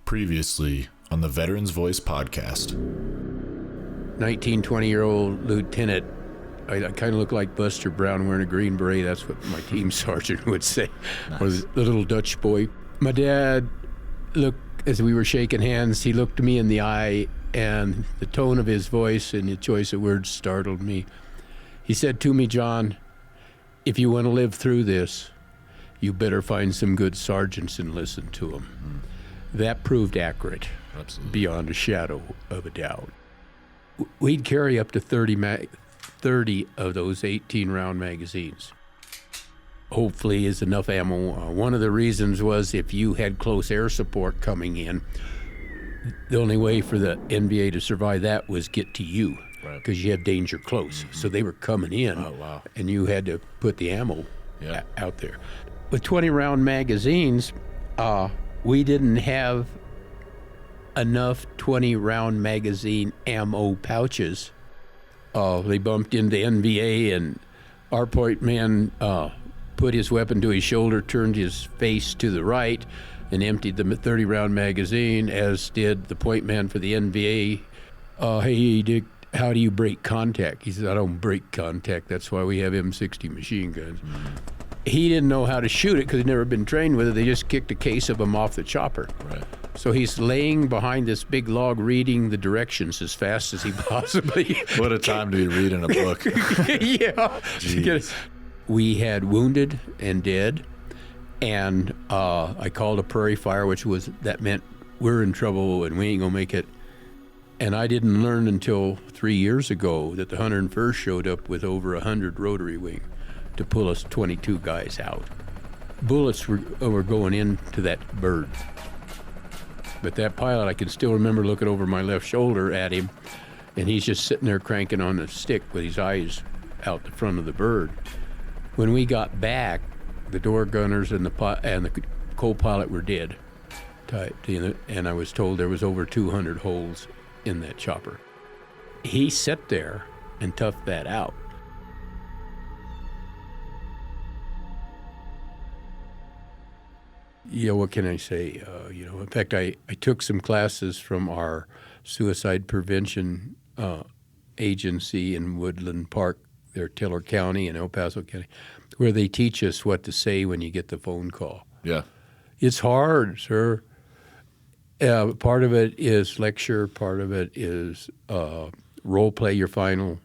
Previously on the Veterans Voice podcast. 19, 20-year-old lieutenant. I kind of look like Buster Brown wearing a green beret. That's what my team sergeant would say. Nice. Or the little Dutch boy. My dad looked, as we were shaking hands, he looked me in the eye, and the tone of his voice and the choice of words startled me. He said to me, "John, if you want to live through this, you better find some good sergeants and listen to them." That proved accurate. Absolutely. Beyond a shadow of a doubt. We'd carry up to 30 of those 18-round magazines. Hopefully is enough ammo. One of the reasons was if you had close air support coming in, the only way for the NVA to survive that was get to you, because you had danger close. Mm-hmm. So they were coming in, and you had to put the ammo out there. With 20-round magazines, we didn't have enough 20-round magazine ammo pouches. They bumped into NVA, and our point man put his weapon to his shoulder, turned his face to the right, and emptied the 30-round magazine, as did the point man for the NVA. "Hey, Dick, how do you break contact?" He said, "I don't break contact. That's why we have M60 machine guns." Mm-hmm. He didn't know how to shoot it because he'd never been trained with it. They just kicked a case of them off the chopper. Right. So he's laying behind this big log reading the directions as fast as he possibly What a time to be reading a book. Yeah. Jeez. We had wounded and dead, and I called a prairie fire, that meant we're in trouble and we ain't gonna make it. And I didn't learn until 3 years ago that the 101st showed up with over 100 rotary wing to pull us 22 guys out. Bullets were going into that bird. But that pilot, I can still remember looking over my left shoulder at him, and he's just sitting there cranking on the stick with his eyes out the front of the bird. When we got back, the door gunners and the co-pilot were dead. And I was told there was over 200 holes in that chopper. He sat there and toughed that out. Yeah, what can I say? In fact, I took some classes from our suicide prevention agency in Woodland Park, there, Taylor County and El Paso County, where they teach us what to say when you get the phone call. Yeah. It's hard, sir. Part of it is lecture. Part of it is role play your final.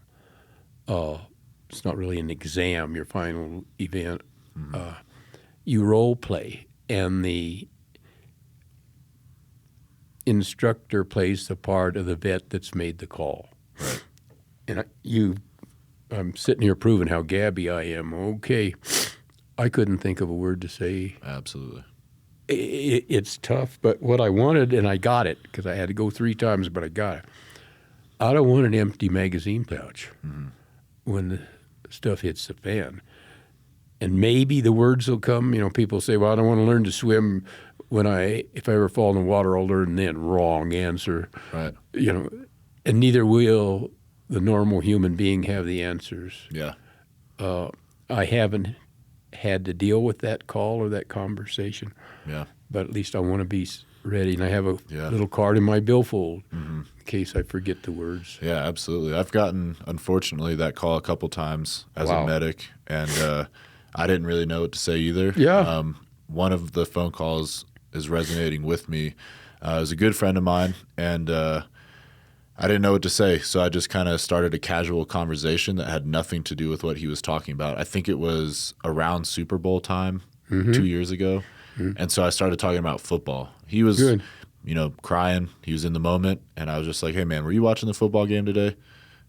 It's not really an exam, your final event. Mm-hmm. You role play. And the instructor plays the part of the vet that's made the call. Right. And I'm sitting here proving how gabby I am. Okay, I couldn't think of a word to say. Absolutely. It's tough, but what I wanted, and I got it, because I had to go 3 times, but I got it. I don't want an empty magazine pouch when the stuff hits the fan. And maybe the words will come. People say, "Well, I don't want to learn to swim if I ever fall in the water, I'll learn then." Wrong answer. Right. And neither will the normal human being have the answers. Yeah. I haven't had to deal with that call or that conversation. Yeah. But at least I want to be ready, and I have a little card in my billfold in case I forget the words. Yeah, absolutely. I've gotten, unfortunately, that call a couple times as a medic, and I didn't really know what to say either. Yeah. One of the phone calls is resonating with me. It was a good friend of mine, and I didn't know what to say, so I just kind of started a casual conversation that had nothing to do with what he was talking about. I think it was around Super Bowl time 2 years ago, and so I started talking about football. He was, crying. He was in the moment, and I was just like, "Hey, man, were you watching the football game today?"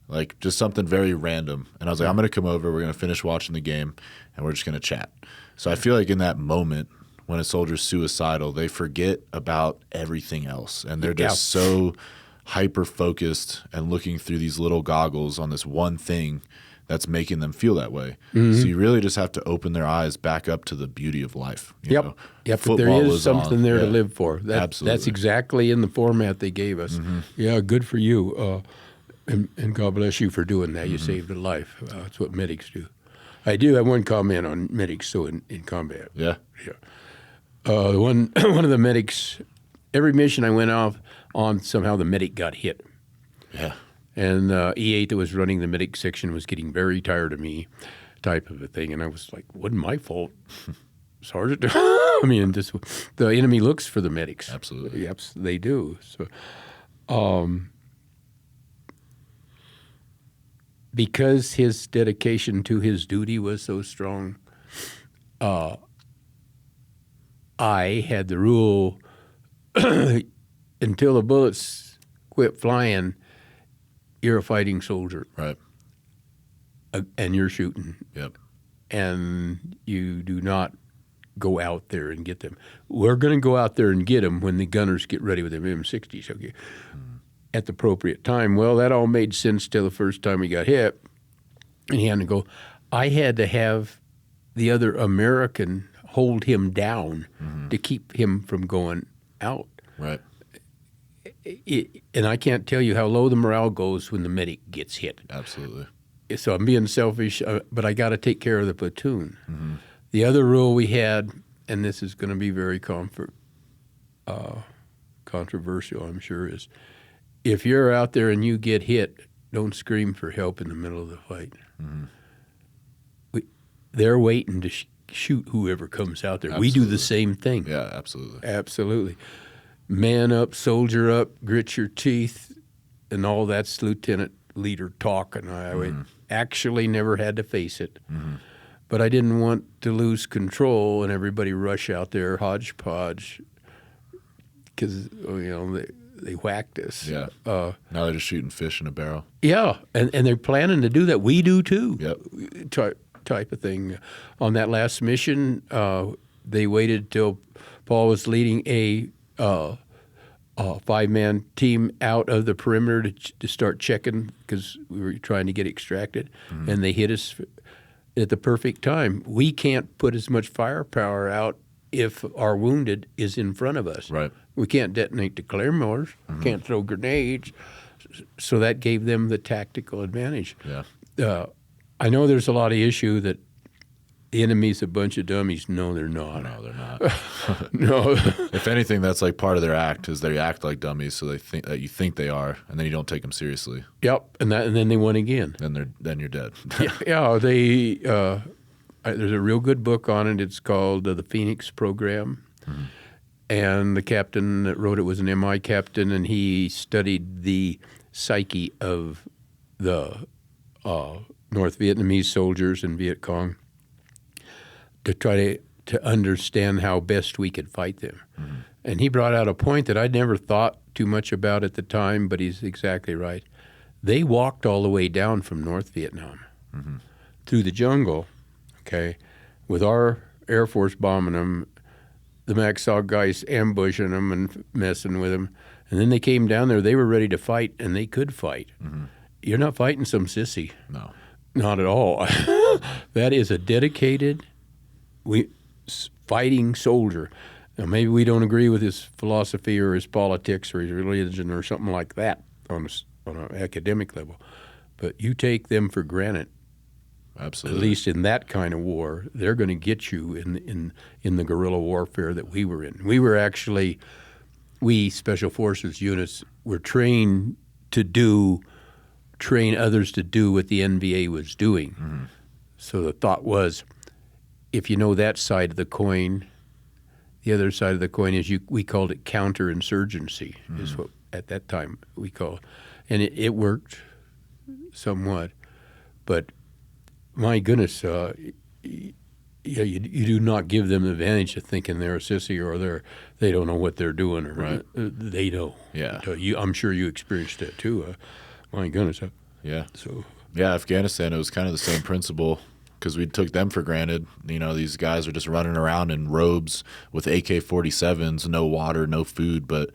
Like, just something very random. And I was like, "I'm going to come over. We're going to finish watching the game, and we're just going to chat." So I feel like in that moment, when a soldier's suicidal, they forget about everything else. And they're just so hyper-focused and looking through these little goggles on this one thing that's making them feel that way. Mm-hmm. So you really just have to open their eyes back up to the beauty of life. Yep, but there is something there to live for. Absolutely. That's exactly in the format they gave us. Mm-hmm. Yeah, good for you. And God bless you for doing that. You saved a life. That's what medics do. I do have one comment on medics, in combat. Yeah. One of the medics every mission I went off on, somehow the medic got hit. Yeah. And E8 that was running the medic section was getting very tired of me, type of a thing. And I was like, wasn't my fault, Sergeant. I mean, the enemy looks for the medics. Absolutely. Yep, they do. So, because his dedication to his duty was so strong, I had the rule until the bullets quit flying, you're a fighting soldier. Right. And you're shooting. Yep. And you do not go out there and get them. We're going to go out there and get them when the gunners get ready with their M60s, okay, at the appropriate time. Well, that all made sense till the first time we got hit. And he had to go. I had to have the other American hold him down to keep him from going out. Right. And I can't tell you how low the morale goes when the medic gets hit. Absolutely. So I'm being selfish, but I got to take care of the platoon. The other rule we had, and this is going to be very controversial, I'm sure, is if you're out there and you get hit, don't scream for help in the middle of the fight. They're waiting to shoot whoever comes out there. Absolutely. We do the same thing. Yeah, absolutely. Absolutely. Man up, soldier up, grit your teeth, and all that's lieutenant leader talk. And I actually never had to face it. But I didn't want to lose control and everybody rush out there hodgepodge because, they whacked us. Yeah. Now they're just shooting fish in a barrel. Yeah, and they're planning to do that. We do too. Yep. Type of thing. On that last mission, they waited till Paul was leading a 5-man team out of the perimeter to start checking because we were trying to get extracted, and they hit us at the perfect time. We can't put as much firepower out if our wounded is in front of us. Right. We can't detonate the claymores, can't throw grenades, so that gave them the tactical advantage. Yeah. I know there's a lot of issue that the enemy's a bunch of dummies. No, they're not. No, they're not. No. If anything, that's like part of their act is they act like dummies, so they think that you think they are, and then you don't take them seriously. Yep, and then they won again. Then you're dead. Yeah. They there's a real good book on it. It's called The Phoenix Program, and the captain that wrote it was an MI captain, and he studied the psyche of the North Vietnamese soldiers in Viet Cong to try to understand how best we could fight them. And he brought out a point that I'd never thought too much about at the time, but he's exactly right. They walked all the way down from North Vietnam through the jungle, okay, with our Air Force bombing them, the MACV-SOG guys ambushing them and messing with them. And then they came down there. They were ready to fight, and they could fight. You're not fighting some sissy. No. Not at all. That is a dedicated fighting soldier. Now, maybe we don't agree with his philosophy or his politics or his religion or something like that on an academic level, but you take them for granted. Absolutely. At least in that kind of war, they're going to get you in the guerrilla warfare that we were in. We were actually, Special Forces units were trained to train others to do what the NVA was doing. So the thought was, if you know that side of the coin, the other side of the coin is we called it counterinsurgency, is what at that time we called it. And it worked somewhat. But my goodness, you do not give them the advantage of thinking they're a sissy or they don't know what they're doing. Or they know. Yeah. I'm sure you experienced that too. My goodness. Yeah. So. Yeah, Afghanistan, it was kind of the same principle because we took them for granted. These guys are just running around in robes with AK-47s, no water, no food. But,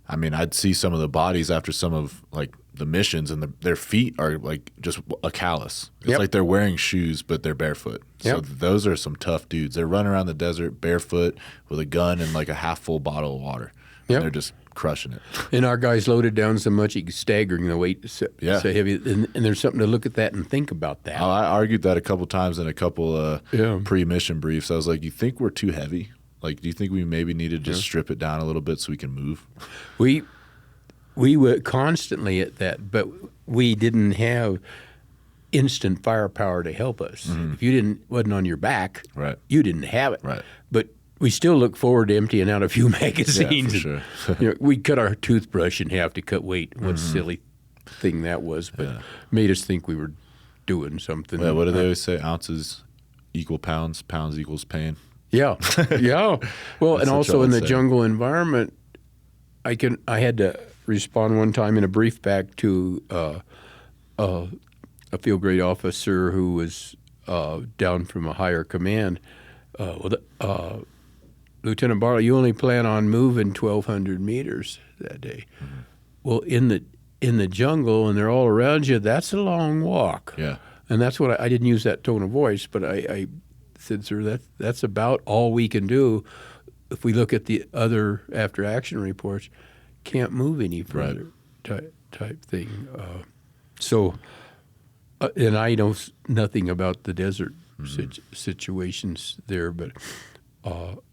I mean, I'd see some of the bodies after some of, like, the missions, and their feet are, like, just a callus. It's like they're wearing shoes, but they're barefoot. So those are some tough dudes. They're running around the desert barefoot with a gun and, like, a half-full bottle of water. And they're just crushing it. And our guys loaded down so much, he's staggering the weight so heavy. And there's something to look at that and think about that. I argued that a couple times in a couple pre-mission briefs. I was like, you think we're too heavy? Like, do you think we maybe need to just strip it down a little bit so we can move? We were constantly at that, but we didn't have instant firepower to help us. If you wasn't on your back, you didn't have it. Right. But we still look forward to emptying out a few magazines. Yeah, for sure. We'd cut our toothbrush in half to cut weight. What a silly thing that was, but made us think we were doing something. Yeah, what do they always say? Ounces equal pounds, pounds equals pain. Yeah, yeah. Well, and also in the jungle environment, I had to respond one time in a brief back to a field grade officer who was down from a higher command. Lieutenant Bartlett, you only plan on moving 1,200 meters that day. Well, in the jungle, and they're all around you, that's a long walk. Yeah. And that's what I didn't use that tone of voice, but I said, sir, that's about all we can do. If we look at the other after action reports, can't move any further type thing. And I know nothing about the desert situations there, but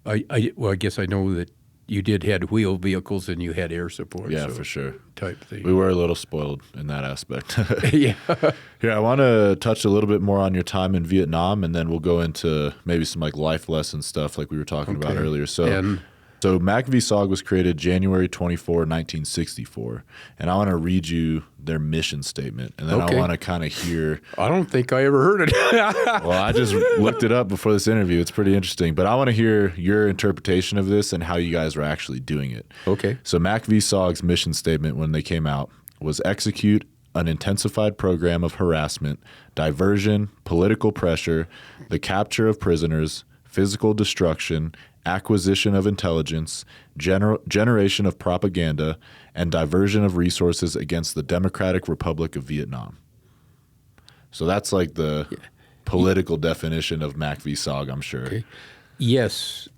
I guess I know that you did had wheeled vehicles and you had air support. Yeah, for sure. Type thing. We were a little spoiled in that aspect. Yeah. Here, I want to touch a little bit more on your time in Vietnam, and then we'll go into maybe some like life lesson stuff like we were talking about earlier. So MACV-SOG was created January 24, 1964, and I want to read you their mission statement, and then I want to kind of hear. I don't think I ever heard it. Well, I just looked it up before this interview. It's pretty interesting, but I want to hear your interpretation of this and how you guys were actually doing it. Okay. So MACV-SOG's mission statement when they came out was execute an intensified program of harassment, diversion, political pressure, the capture of prisoners, physical destruction, acquisition of intelligence, generation of propaganda, and diversion of resources against the Democratic Republic of Vietnam. So that's like the political definition of MACV-SOG, I'm sure. Okay. Yes,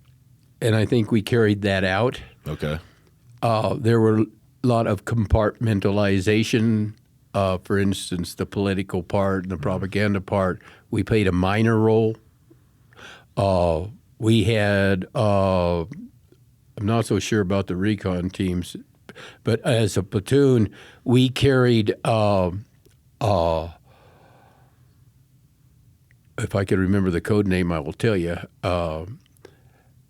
and I think we carried that out. Okay. There were a lot of compartmentalization. For instance, the political part and the propaganda part, we played a minor role. We had, I'm not so sure about the recon teams, but as a platoon, we carried, if I could remember the code name, I will tell you.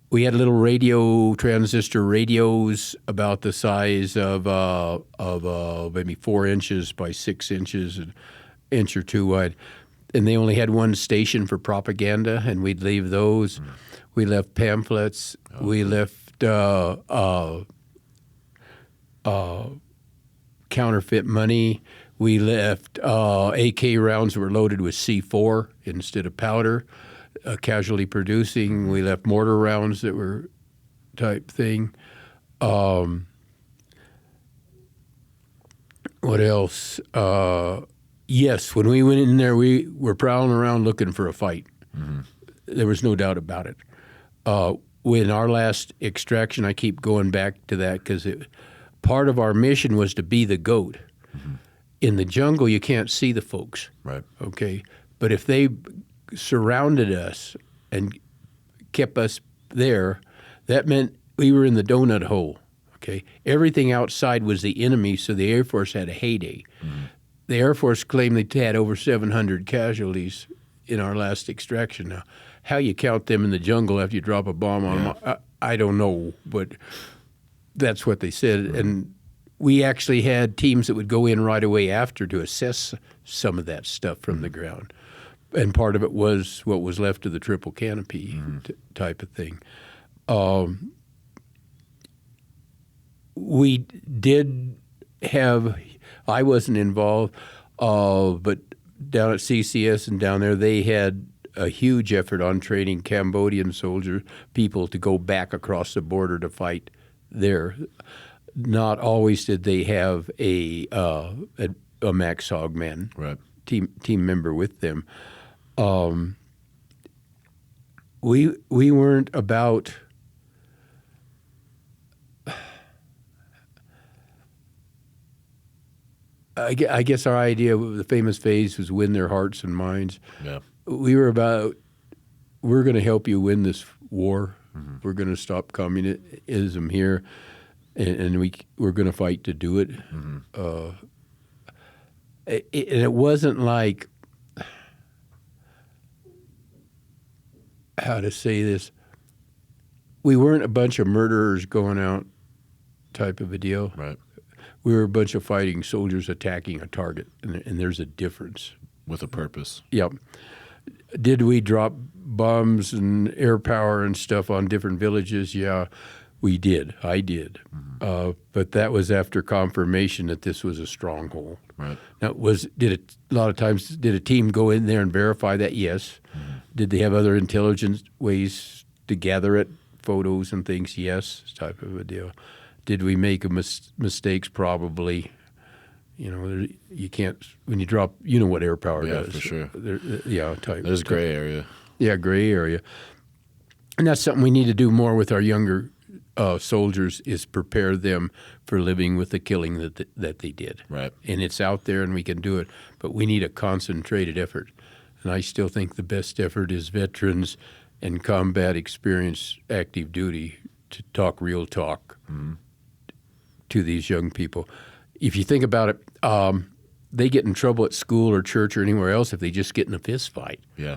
We had little transistor radios about the size of maybe 4 inches by 6 inches, an inch or two wide. And they only had one station for propaganda, and we'd leave those. We left pamphlets. We left counterfeit money. We left AK rounds that were loaded with C4 instead of powder, casualty producing. We left mortar rounds that were type thing. What else? Yes, when we went in there, we were prowling around looking for a fight. There was no doubt about it. In our last extraction, I keep going back to that because part of our mission was to be the goat. In the jungle, you can't see the folks. Right. Okay? But if they surrounded us and kept us there, that meant we were in the donut hole. Okay? Everything outside was the enemy, so the Air Force had a heyday. The Air Force claimed they had over 700 casualties in our last extraction. Now, how you count them in the jungle after you drop a bomb on them, I don't know, but that's what they said. And we actually had teams that would go in right away after to assess some of that stuff from the ground. And part of it was what was left of the triple canopy type of thing. We did have, I wasn't involved, but down at CCS and down there, they had a huge effort on training Cambodian people to go back across the border to fight there. Not always did they have a MACV-SOG man, team member with them. We weren't about. I guess our idea of the famous phrase was win their hearts and minds. Yeah. We were about, we're going to help you win this war We're going to stop communism here, and we're going to fight to do it. And it wasn't like, how to say this, we weren't a bunch of murderers going out type of a deal. Right. We were a bunch of fighting soldiers attacking a target, and there's a difference. With a purpose. Yep. Did we drop bombs and air power and stuff on different villages? Yeah, we did. I did. But that was after confirmation that this was a stronghold. Right. Now, a lot of times, did a team go in there and verify that? Yes. Did they have other intelligence ways to gather it, photos and things? Yes, type of a deal. Did we make mistakes? Probably. You know, you can't, when you drop, you know what air power does. Yeah, for sure. There's gray area. Yeah, gray area. And that's something we need to do more with our younger soldiers, is prepare them for living with the killing that they did. Right. And it's out there and we can do it, but we need a concentrated effort. And I still think the best effort is veterans and combat experience, active duty, to talk real talk to these young people. If you think about it, they get in trouble at school or church or anywhere else if they just get in a fist fight. Yeah.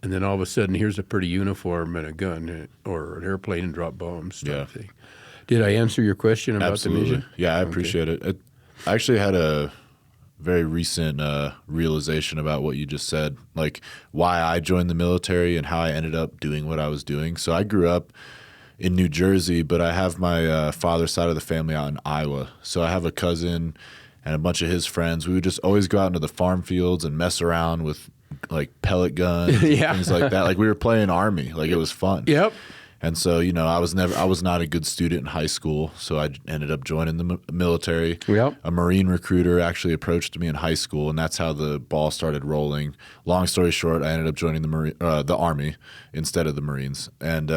And then all of a sudden, here's a pretty uniform and a gun or an airplane and drop bombs type thing. Did I answer your question about the mission? Yeah, I appreciate it. I actually had a very recent realization about what you just said, like why I joined the military and how I ended up doing what I was doing. So I grew up in New Jersey, but I have my father's side of the family out in Iowa. So I have a cousin and a bunch of his friends. We would just always go out into the farm fields and mess around with like pellet guns and things like that. Like we were playing Army. Like it was fun. Yep. And so, you know, I was not a good student in high school, so I ended up joining the military. Yep. A Marine recruiter actually approached me in high school, and that's how the ball started rolling. Long story short, I ended up joining the Army instead of the Marines. And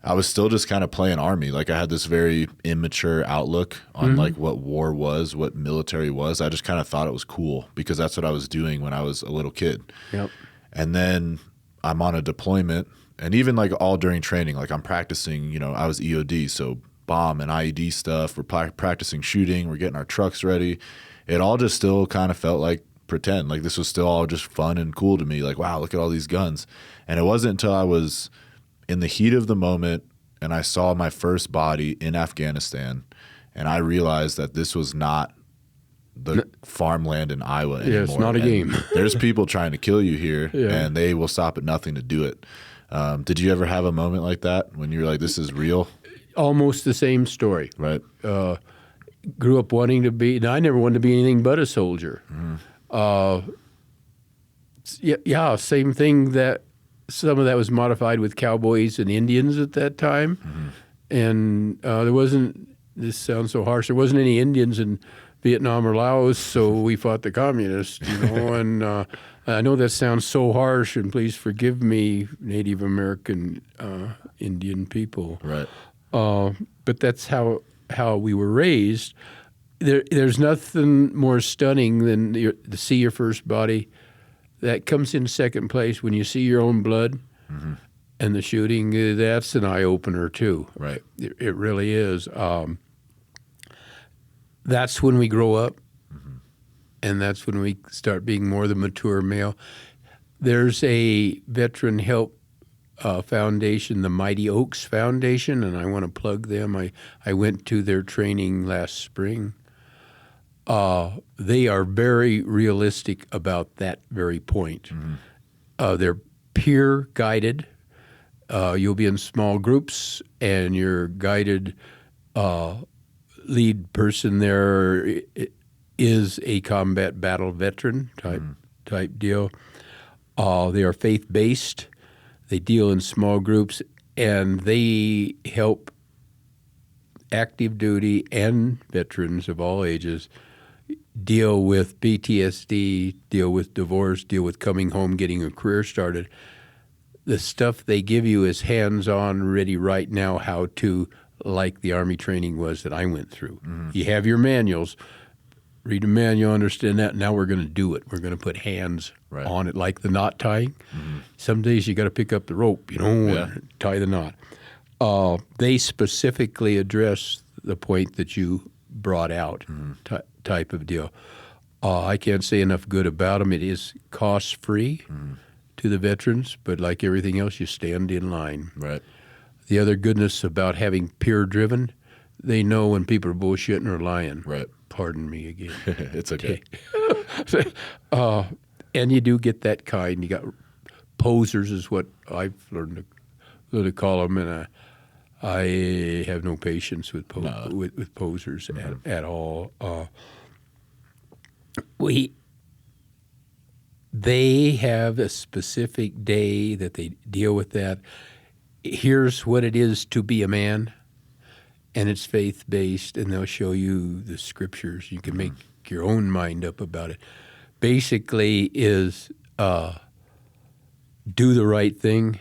I was still just kind of playing Army. Like I had this very immature outlook on like what war was, what military was. I just kind of thought it was cool because that's what I was doing when I was a little kid. Yep. And then I'm on a deployment, and even like all during training, like I'm practicing, you know, I was EOD, so bomb and IED stuff. We're practicing shooting. We're getting our trucks ready. It all just still kind of felt like pretend. Like this was still all just fun and cool to me. Like, wow, look at all these guns. And it wasn't until I was in the heat of the moment and I saw my first body in Afghanistan and I realized that this was not the farmland in Iowa anymore. Yeah, it's not a game. There's people trying to kill you here and they will stop at nothing to do it. Did you ever have a moment like that when you were like, this is real? Almost the same story. Right. Grew up wanting to be, I never wanted to be anything but a soldier. Same thing, that some of that was modified with cowboys and Indians at that time. And there wasn't, this sounds so harsh, there wasn't any Indians in Vietnam or Laos, so we fought the communists, you know. And I know that sounds so harsh, and please forgive me, Native American Indian people. Right. But that's how we were raised. There's nothing more stunning than to see your first body. That comes in second place when you see your own blood and the shooting. That's an eye-opener too. Right. It really is. That's when we grow up, and that's when we start being more the mature male. There's a veteran help foundation, the Mighty Oaks Foundation, and I want to plug them. I went to their training last spring. They are very realistic about that very point. They're peer guided. You'll be in small groups, and your guided lead person there is a combat battle veteran type deal. They are faith-based. They deal in small groups, and they help active duty and veterans of all ages deal with PTSD, deal with divorce, deal with coming home, getting a career started. The stuff they give you is hands-on, ready right now, how to, like the Army training was that I went through. You have your manuals, read the manual, understand that. Now we're going to do it. We're going to put hands on it, like the knot tying. Mm-hmm. Some days you got to pick up the rope, and tie the knot. They specifically address the point that you brought out, type of deal. I can't say enough good about them. It is cost-free to the veterans, but like everything else, you stand in line. Right. The other goodness about having peer-driven, they know when people are bullshitting or lying. Right. Pardon me again. It's okay. And you do get that kind. You got posers is what I've learned to call them, and I have no patience with posers at all. They have a specific day that they deal with that. Here's what it is to be a man, and it's faith-based, and they'll show you the scriptures. You can make your own mind up about it. Basically is do the right thing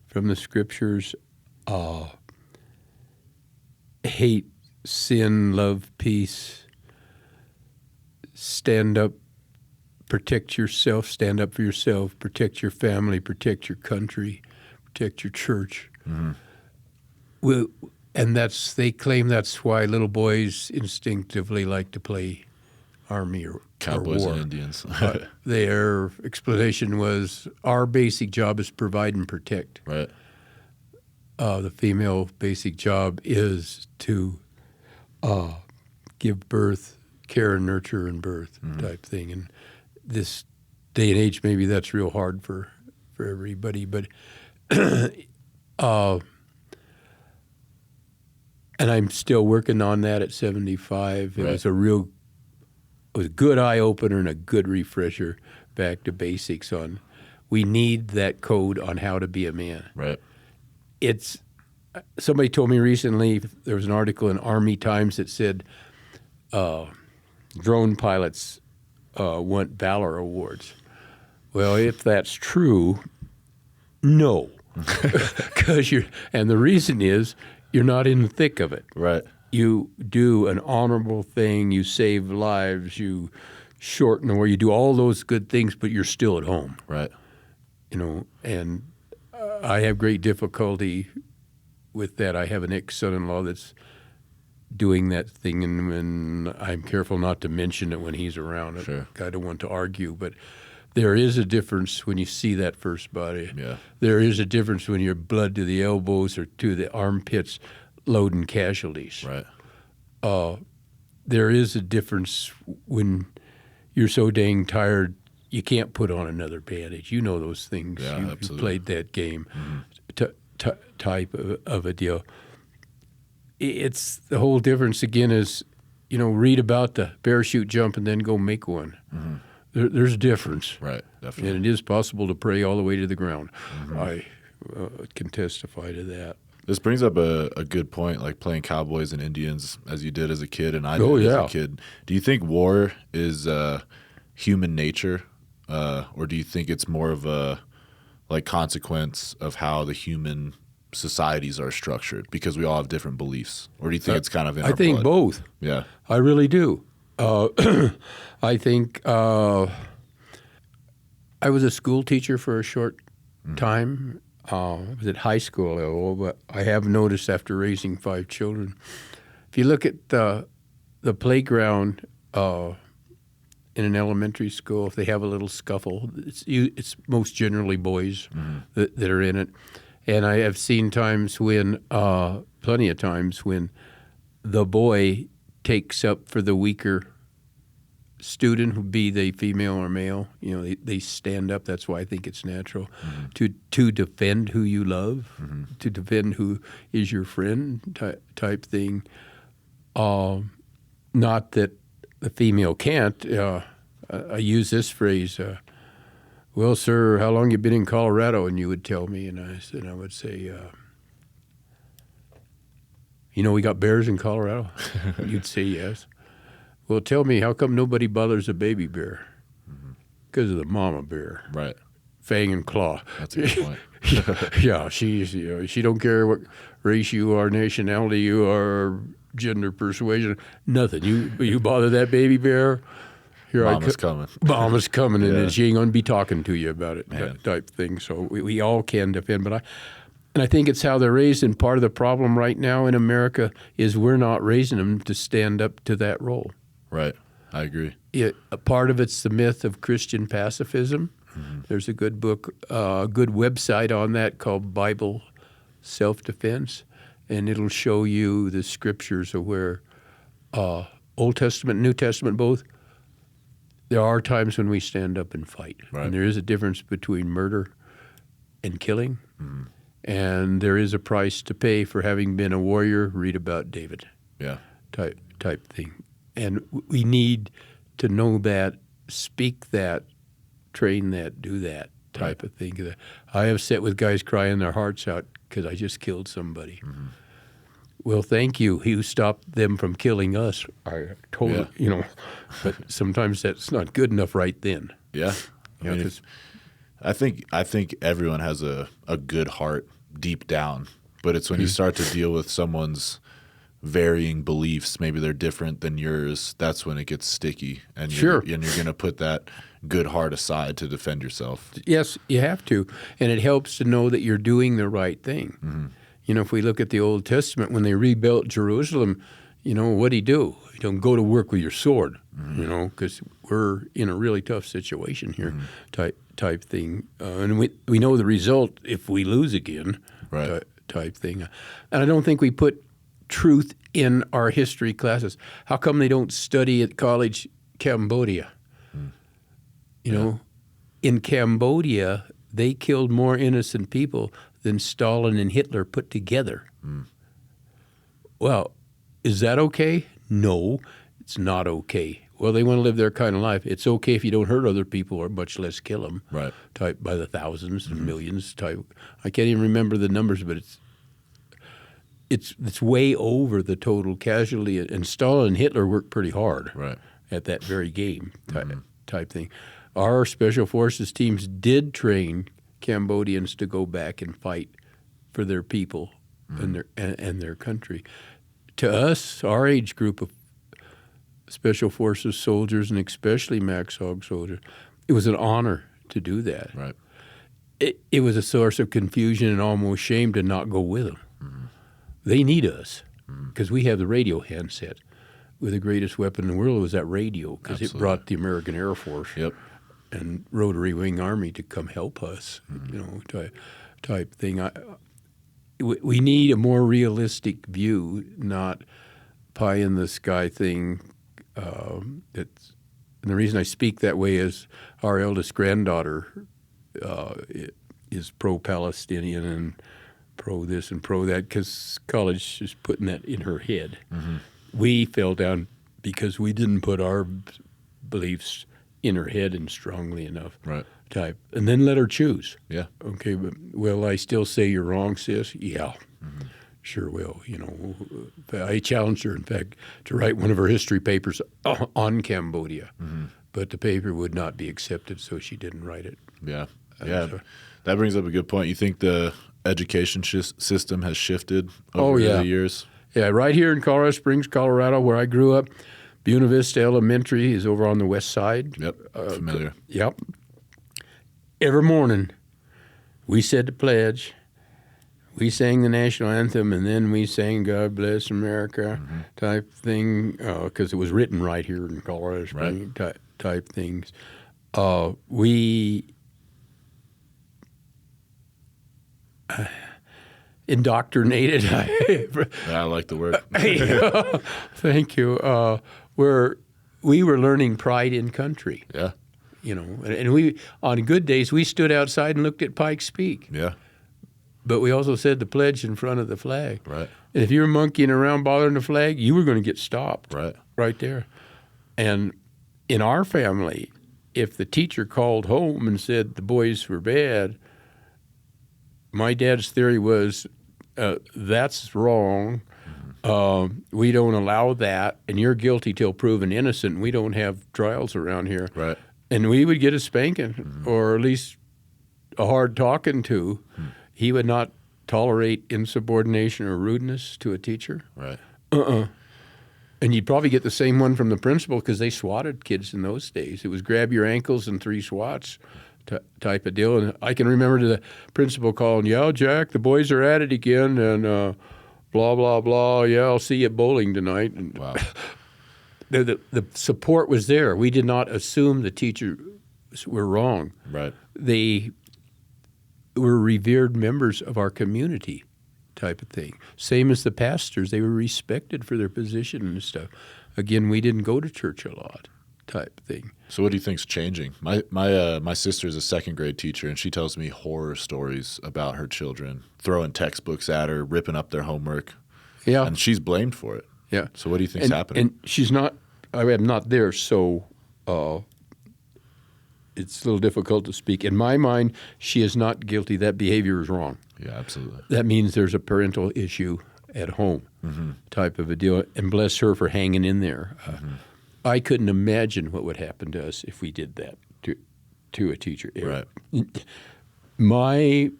from the scriptures, hate sin, love peace, stand up, protect yourself, stand up for yourself, protect your family, protect your country, protect your church. And they claim that's why little boys instinctively like to play Army or Cowboys or war. And Indians. Their explanation was our basic job is provide and protect. Right. The female basic job is to give birth, care and nurture and birth type thing. And this day and age, maybe that's real hard for everybody. But and I'm still working on that at 75. It was a good eye opener and a good refresher back to basics on we need that code on how to be a man. Right. It's somebody told me recently there was an article in Army Times that said drone pilots want Valor Awards. Well, if that's true, no, because and the reason is you're not in the thick of it. Right. You do an honorable thing. You save lives. You shorten the war. You do all those good things, but you're still at home. Right. And I have great difficulty with that. I have an ex-son-in-law that's doing that thing, and I'm careful not to mention it when he's around. Sure. I don't want to argue, but there is a difference when you see that first body. Yeah. There is a difference when you're blood to the elbows or to the armpits loading casualties. Right. There is a difference when you're so dang tired you can't put on another bandage. You know those things. Yeah, you played that game type of a deal. It's the whole difference again is, read about the parachute jump and then go make one. There's a difference. Right, definitely. And it is possible to pray all the way to the ground. I can testify to that. This brings up a good point, like playing Cowboys and Indians as you did as a kid and I did as a kid. Do you think war is human nature, or do you think it's more of a consequence of how the human societies are structured because we all have different beliefs? Or do you think it's kind of in our blood? I think both. Yeah. I really do. I think I was a school teacher for a short time. I was at high school level, but I have noticed after raising 5 children, if you look at the playground in an elementary school, if they have a little scuffle, it's most generally boys that are in it. And I have seen times when, plenty of times, when the boy takes up for the weaker student, be they female or male. They stand up. That's why I think it's natural to defend who you love, to defend who is your friend type thing. Not that the female can't. I use this phrase, well, sir, how long you been in Colorado? And you would tell me, and I would say, we got bears in Colorado. You'd say yes. Well, tell me, how come nobody bothers a baby bear? Because of the mama bear. Right. fang and claw. That's a good point. Yeah, she don't care what race you are, nationality you are, gender, persuasion, nothing. You bother that baby bear, Mama's coming. Mama's coming, and she ain't gonna be talking to you about it, type thing. So we all can defend, but I think it's how they're raised, and part of the problem right now in America is we're not raising them to stand up to that role. Right, I agree. A part of it's the myth of Christian pacifism. Mm-hmm. There's a good book, a good website on that called Bible Self-Defense, and it'll show you the scriptures of where Old Testament, New Testament both, there are times when we stand up and fight. Right. And there is a difference between murder and killing. Mm-hmm. And there is a price to pay for having been a warrior. Read about David. Yeah. Type thing. And we need to know that, speak that, train that, do that type of thing. I have sat with guys crying their hearts out because I just killed somebody. Mm-hmm. Well, thank you. You stopped them from killing us. I totally, but sometimes that's not good enough right then. Yeah. I think everyone has a good heart deep down, but it's when you start to deal with someone's varying beliefs, maybe they're different than yours, that's when it gets sticky, and you're going to put that good heart aside to defend yourself. Yes, you have to, and it helps to know that you're doing the right thing. Mm-hmm. If we look at the Old Testament, when they rebuilt Jerusalem, what'd he do? You don't go to work with your sword, because we're in a really tough situation here, type thing. And we know the result if we lose again, type thing. And I don't think we put truth in our history classes. How come they don't study at college Cambodia? In Cambodia, they killed more innocent people than Stalin and Hitler put together. Mm. Well, is that okay? No, it's not okay. Well, they want to live their kind of life. It's okay if you don't hurt other people or much less kill them. Right. Type by the thousands and millions. Type. I can't even remember the numbers, but it's way over the total casualty. And Stalin and Hitler worked pretty hard at that very game type thing. Our special forces teams did train Cambodians to go back and fight for their people and their country. To us, our age group of special forces soldiers, and especially MACV-SOG soldiers, it was an honor to do that. Right. It was a source of confusion and almost shame to not go with them. Mm-hmm. They need us because we have the radio handset. With the greatest weapon in the world was that radio, because it brought the American Air Force and Rotary Wing Army to come help us, type thing. We need a more realistic view, not pie in the sky thing. And the reason I speak that way is our eldest granddaughter is pro-Palestinian and pro this and pro that, because college is putting that in her head. Mm-hmm. We fell down because we didn't put our beliefs in her head and strongly enough. Right. Type, and then let her choose. Yeah. Okay, but will I still say you're wrong, sis? Yeah. Mm-hmm. Sure will. I challenged her, in fact, to write one of her history papers on Cambodia, but the paper would not be accepted, so she didn't write it. Yeah. That brings up a good point. You think the education system has shifted over the years? Yeah, right here in Colorado Springs, Colorado, where I grew up, Buena Vista Elementary is over on the west side. Yep, familiar. Yep. Every morning, we said the pledge, we sang the national anthem, and then we sang "God Bless America" type thing, because it was written right here in Colorado Springs type things. We indoctrinated. I like the word. Thank you. We were learning pride in country. Yeah. And we, on good days, we stood outside and looked at Pike speak. Yeah. But we also said the pledge in front of the flag. Right. And if you were monkeying around bothering the flag, you were going to get stopped. Right there. And in our family, if the teacher called home and said the boys were bad, my dad's theory was, that's wrong. We don't allow that, and you're guilty till proven innocent. We don't have trials around here. Right. And we would get a spanking, or at least a hard talking to. He would not tolerate insubordination or rudeness to a teacher. Right. And you'd probably get the same one from the principal because they swatted kids in those days. It was grab your ankles and 3 swats type of deal. And I can remember the principal calling, "Yeah, Jack, the boys are at it again," and blah, blah, blah. "Yeah, I'll see you at bowling tonight." And Wow. The support was there. We did not assume the teachers were wrong. Right. They were revered members of our community type of thing. Same as the pastors. They were respected for their position and stuff. Again, we didn't go to church a lot type thing. So what do you think's changing? My sister's a 2nd grade teacher, and she tells me horror stories about her children, throwing textbooks at her, ripping up their homework. Yeah. And she's blamed for it. Yeah. So what do you think's happening? And she's not, I'm not there, so it's a little difficult to speak. In my mind, she is not guilty. That behavior is wrong. Yeah, absolutely. That means there's a parental issue at home type of a deal. And bless her for hanging in there. I couldn't imagine what would happen to us if we did that to a teacher. Right.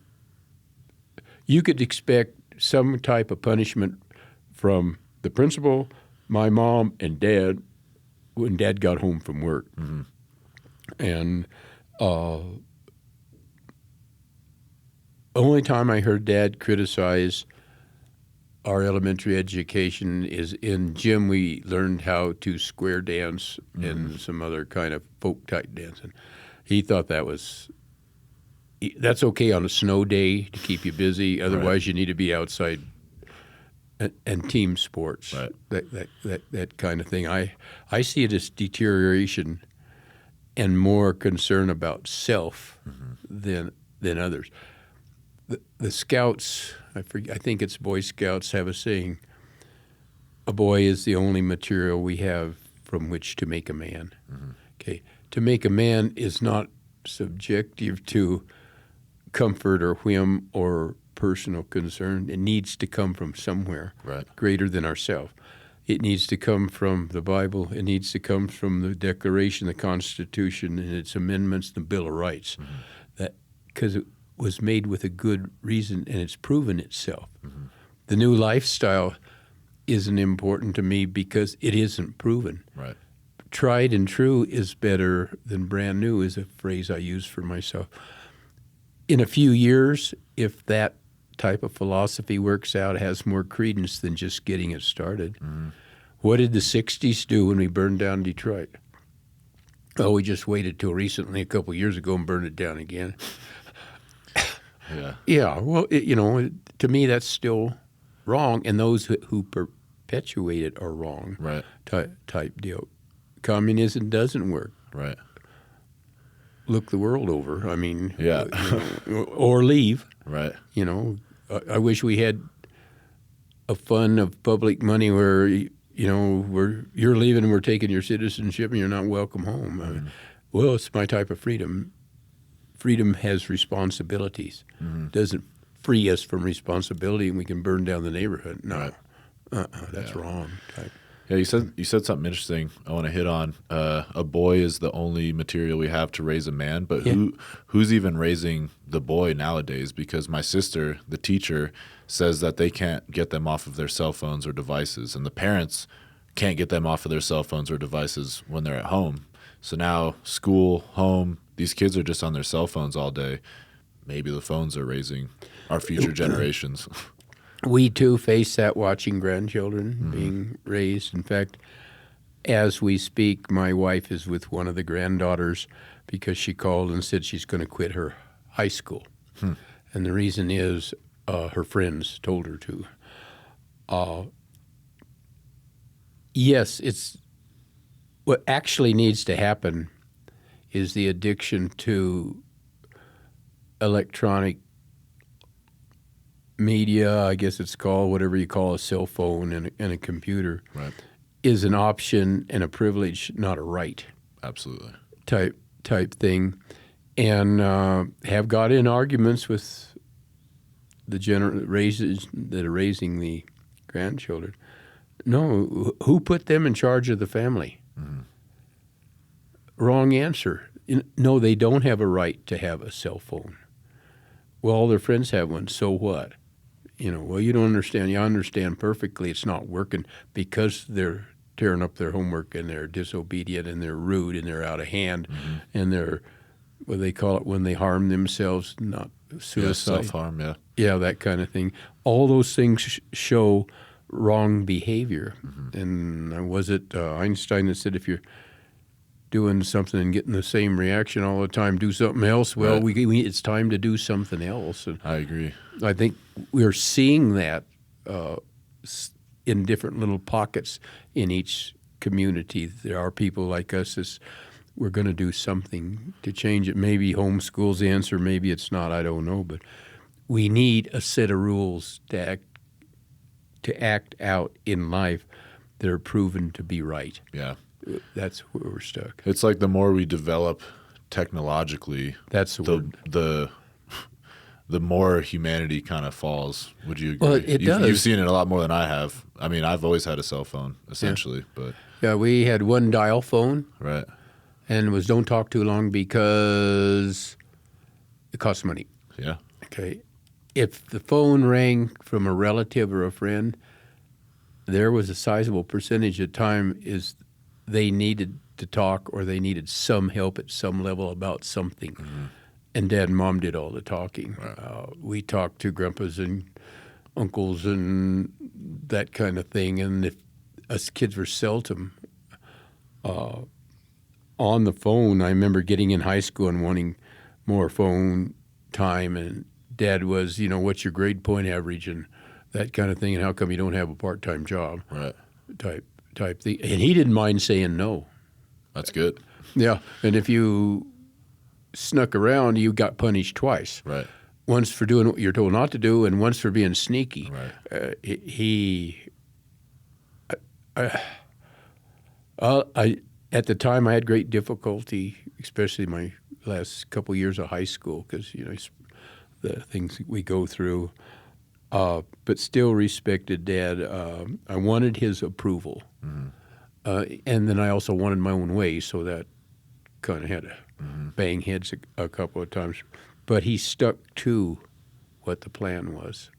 You could expect some type of punishment from the principal, my mom, and Dad when Dad got home from work. And only time I heard Dad criticize our elementary education is in gym. We learned how to square dance and some other kind of folk type dancing. He thought that's okay on a snow day to keep you busy. Otherwise, you need to be outside and team sports. Right. That kind of thing. I see it as deterioration and more concern about self than others. The Scouts, I think it's Boy Scouts, have a saying, "A boy is the only material we have from which to make a man." Okay, to make a man is not subjective to comfort or whim or personal concern. It needs to come from somewhere greater than ourselves. It needs to come from the Bible. It needs to come from the Declaration, the Constitution, and its amendments, the Bill of Rights. That because it was made with a good reason, and it's proven itself. The new lifestyle isn't important to me because it isn't proven. Right. Tried and true is better than brand new is a phrase I use for myself. In a few years, if that type of philosophy works out, it has more credence than just getting it started. What did the 60s do when we burned down Detroit? Oh, we just waited till recently, a couple of years ago, and burned it down again. Yeah. Well, to me, that's still wrong, and those who perpetuate it are wrong. Right. Type deal. Communism doesn't work. Right. Look the world over. I mean, or leave. Right. I wish we had a fund of public money where where you're leaving and we're taking your citizenship and you're not welcome home. I mean, well, it's my type of freedom. Freedom has responsibilities. Doesn't free us from responsibility and we can burn down the neighborhood. No, that's wrong. Yeah, you said something interesting I want to hit on. A boy is the only material we have to raise a man, but who's even raising the boy nowadays? Because my sister, the teacher, says that they can't get them off of their cell phones or devices, and the parents can't get them off of their cell phones or devices when they're at home. So now school, home, these kids are just on their cell phones all day. Maybe the phones are raising our future generations. We, too, face that watching grandchildren being raised. In fact, as we speak, my wife is with one of the granddaughters because she called and said she's going to quit her high school. And the reason is her friends told her to. Yes, it's what actually needs to happen is the addiction to electronic media, I guess it's called, whatever you call a cell phone and a computer, is an option and a privilege, not a right. Absolutely. Type thing. And have got in arguments with the raisers that are raising the grandchildren. No, who put them in charge of the family? Wrong answer. No, they don't have a right to have a cell phone. Well, all their friends have one. So what? Well, you don't understand. You understand perfectly it's not working because they're tearing up their homework and they're disobedient and they're rude and they're out of hand and they're, what do they call it when they harm themselves, not suicide. Yeah, self-harm, yeah. Yeah, that kind of thing. All those things show wrong behavior. And was it Einstein that said if you're doing something and getting the same reaction all the time, do something else? Well, Right. it's time to do something else. And I agree. I think we're seeing that in different little pockets in each community. There are people like us as we're going to do something to change it. Maybe homeschool's the answer, maybe it's not, I don't know. But we need a set of rules to act out in life that are proven to be right. Yeah. That's where we're stuck. It's like the more we develop technologically, that's the more humanity kind of falls. Would you agree? Well, it does. You've seen it a lot more than I have. I mean, I've always had a cell phone, essentially. But yeah, we had one dial phone. Right. And it was don't talk too long because it costs money. Yeah. Okay. If the phone rang from a relative or a friend, there was a sizable percentage of time is they needed to talk or they needed some help at some level about something. And Dad and Mom did all the talking. Right. We talked to grandpas and uncles and that kind of thing. And if us kids were seldom on the phone, I remember getting in high school and wanting more phone time. And Dad was, what's your grade point average and that kind of thing. And how come you don't have a part-time job? Right. Type thing. And he didn't mind saying no. That's good. Yeah. And if you snuck around, you got punished twice. Right. Once for doing what you're told not to do, and once for being sneaky. Right. At the time, I had great difficulty, especially my last couple years of high school, because the things we go through. But still respected Dad. I wanted his approval, and then I also wanted my own way, so that kind of had to bang heads a couple of times. But he stuck to what the plan was.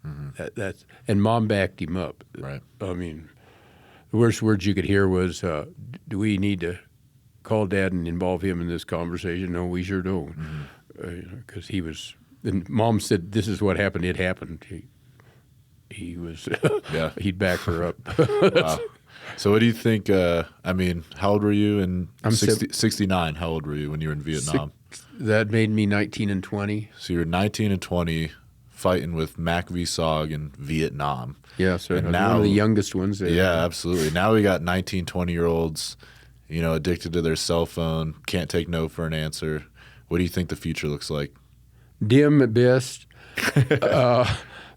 And Mom backed him up. Right. I mean, the worst words you could hear was, do we need to call Dad and involve him in this conversation? No, we sure don't. Because he was, and Mom said, this is what happened. It happened. He was, Yeah. He'd back her up. Wow. So what do you think, how old were you in 69? How old were you when you were in Vietnam? That made me 19 and 20. So you were 19 and 20 fighting with MACV-SOG in Vietnam. Yeah, sir. And now, one of the youngest ones there. Yeah, absolutely. Now we got 19, 20-year-olds, addicted to their cell phone, can't take no for an answer. What do you think the future looks like? Dim at best.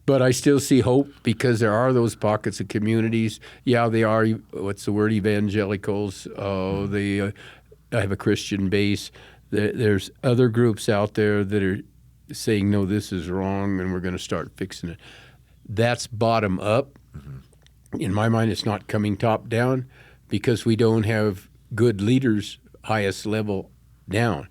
But I still see hope because there are those pockets of communities. Yeah, they are, evangelicals. They have a Christian base. There's other groups out there that are saying, no, this is wrong, and we're going to start fixing it. That's bottom up. In my mind, it's not coming top down because we don't have good leaders, highest level down.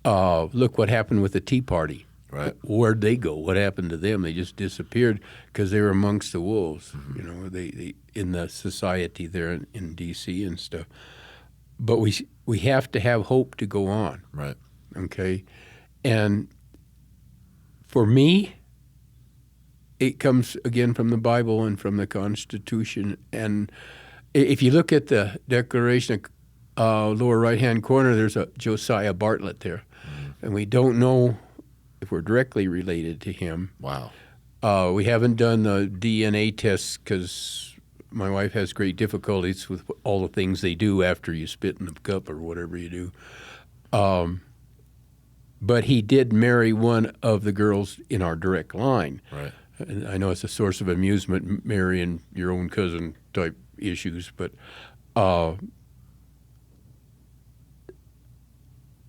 Look what happened with the Tea Party. Right. Where'd they go? What happened to them? They just disappeared because they were amongst the wolves, they in the society there in D.C. and stuff. But we have to have hope to go on. Right. Okay? And for me, it comes, again, from the Bible and from the Constitution. And if you look at the Declaration, lower right-hand corner, there's a Josiah Bartlett there. And we don't know if we're directly related to him. Wow. We haven't done the DNA tests because my wife has great difficulties with all the things they do after you spit in the cup or whatever you do. But he did marry one of the girls in our direct line. Right. And I know it's a source of amusement, marrying your own cousin type issues, but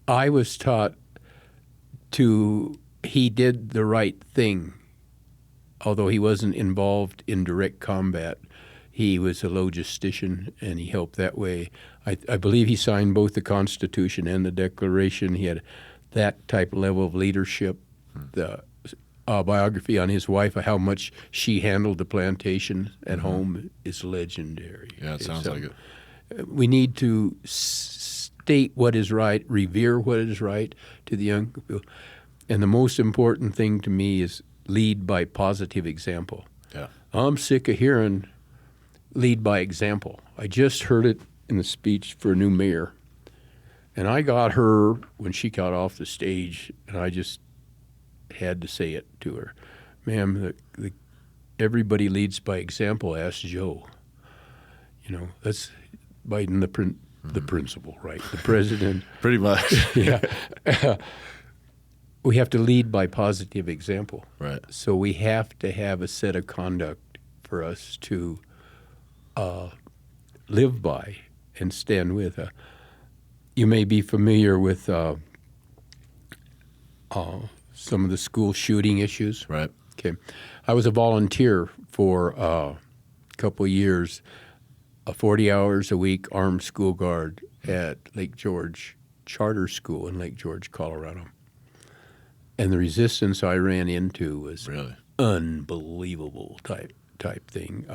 I was taught he did the right thing. Although he wasn't involved in direct combat, he was a logistician, and he helped that way. I believe he signed both the Constitution and the Declaration. He had that type of level of leadership. biography on his wife, how much she handled the plantation at home, is legendary. Yeah, it sounds like it. We need to state what is right, revere what is right to the young people. And the most important thing to me is lead by positive example. Yeah. I'm sick of hearing lead by example. I just heard it in the speech for a new mayor. And I got her when she got off the stage, and I just had to say it to her. Ma'am, everybody leads by example. Ask Joe. You know, that's Biden, the principal, right? The president. Pretty much. Yeah. We have to lead by positive example. Right. So we have to have a set of conduct for us to live by and stand with. You may be familiar with some of the school shooting issues. Right. Okay. I was a volunteer for a couple of years, 40 hours a week, armed school guard at Lake George Charter School in Lake George, Colorado. And the resistance I ran into was really unbelievable type thing.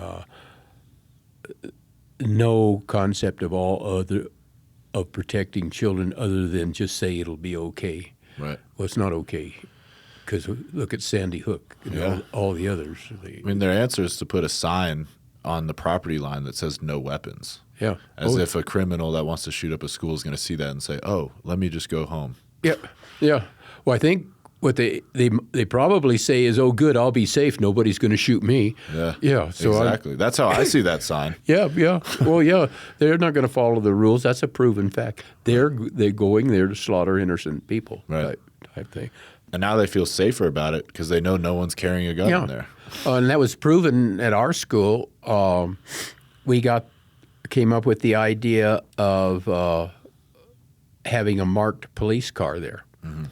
No concept of protecting children other than just say it'll be okay. Right. Well, it's not okay, because look at Sandy Hook and all the others. I mean, their answer is to put a sign on the property line that says no weapons. Yeah. As if a criminal that wants to shoot up a school is going to see that and say, oh, let me just go home. Yeah. Yeah. Well, I think what they probably say is, oh, good, I'll be safe. Nobody's going to shoot me. Yeah. Yeah. So exactly. That's how I see that sign. Yeah. Yeah. Well, yeah, they're not going to follow the rules. That's a proven fact. They're going there to slaughter innocent people. Right. Type thing. And now they feel safer about it because they know no one's carrying a gun in there. And that was proven at our school. We came up with the idea of having a marked police car there. Mm-hmm.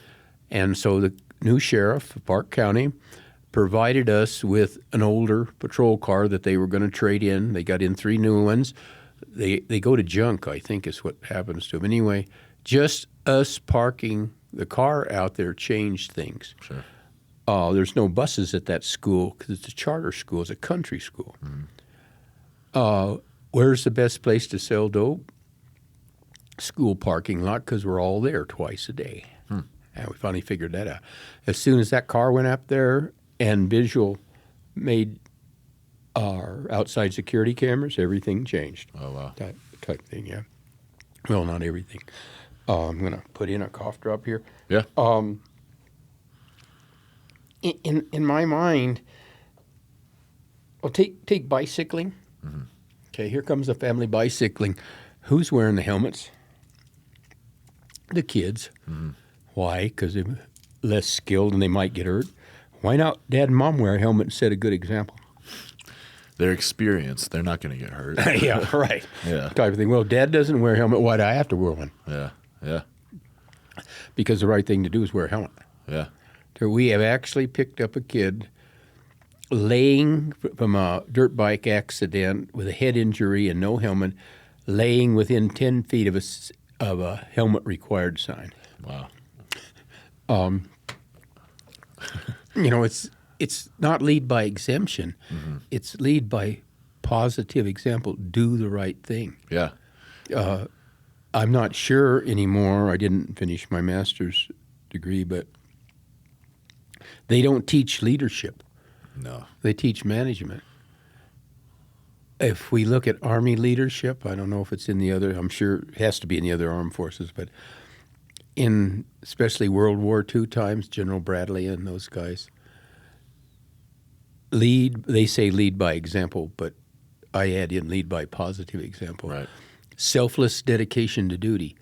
And so the new sheriff of Park County provided us with an older patrol car that they were going to trade in. They got in 3 new ones. They go to junk, I think, is what happens to them. Anyway, just us parking the car out there changed things. Sure. There's no buses at that school because it's a charter school. It's a country school. Mm-hmm. Where's the best place to sell dope? School parking lot, because we're all there twice a day. And we finally figured that out. As soon as that car went up there and Visual made our outside security cameras, everything changed. Oh, wow. Type thing, yeah. Well, not everything. I'm going to put in a cough drop here. Yeah. In my mind, well, take bicycling. Mm-hmm. Okay, here comes the family bicycling. Who's wearing the helmets? The kids. Mm-hmm. Why? Because they're less skilled and they might get hurt. Why not Dad and Mom wear a helmet and set a good example? They're experienced. They're not going to get hurt. Yeah, right. Yeah. Type of thing. Well, Dad doesn't wear a helmet. Why do I have to wear one? Yeah, yeah. Because the right thing to do is wear a helmet. Yeah. So we have actually picked up a kid laying from a dirt bike accident with a head injury and no helmet, laying within 10 feet of a helmet required sign. Wow. It's not lead by exemption. Mm-hmm. It's lead by positive example. Do the right thing. Yeah. I'm not sure anymore. I didn't finish my master's degree, but they don't teach leadership. No. They teach management. If we look at Army leadership, I don't know if it's in the other, I'm sure it has to be in the other armed forces, but in especially World War II times, General Bradley and those guys, they say lead by example, but I add in lead by positive example. Right. Selfless dedication to duty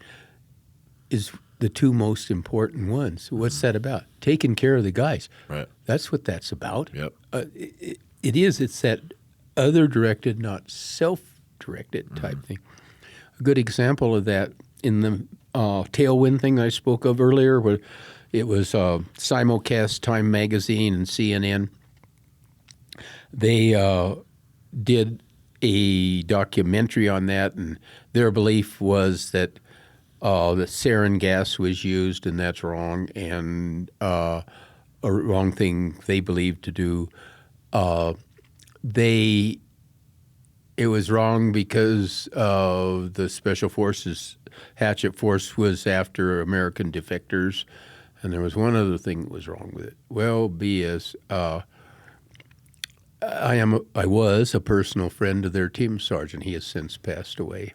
is the 2 most important ones. What's that about? Taking care of the guys. Right. That's what that's about. Yep. It is. It's that other-directed, not self-directed type thing. A good example of that in the Tailwind thing I spoke of earlier, where it was simulcast Time Magazine and CNN. They did a documentary on that, and their belief was that the sarin gas was used, and that's wrong. And wrong thing they believed to do. It was wrong because the Special Forces hatchet force was after American defectors, and there was one other thing that was wrong with it. Well, BS. I was a personal friend of their team sergeant. He has since passed away.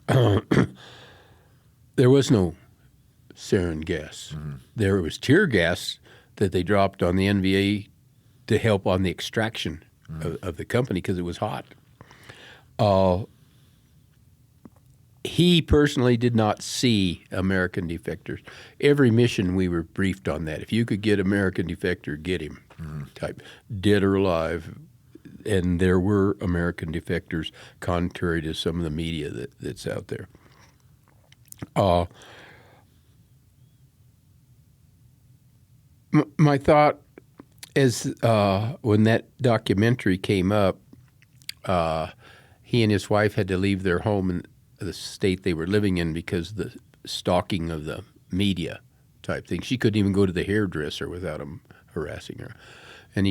There was no sarin gas. Mm-hmm. There was tear gas that they dropped on the NVA to help on the extraction of the company because it was hot. He personally did not see American defectors. Every mission we were briefed on that. If you could get American defector, get him, type, dead or alive. And there were American defectors, contrary to some of the media that's out there. My thought is when that documentary came up, he and his wife had to leave their home in the state they were living in because of the stalking of the media type thing. She couldn't even go to the hairdresser without him harassing her. And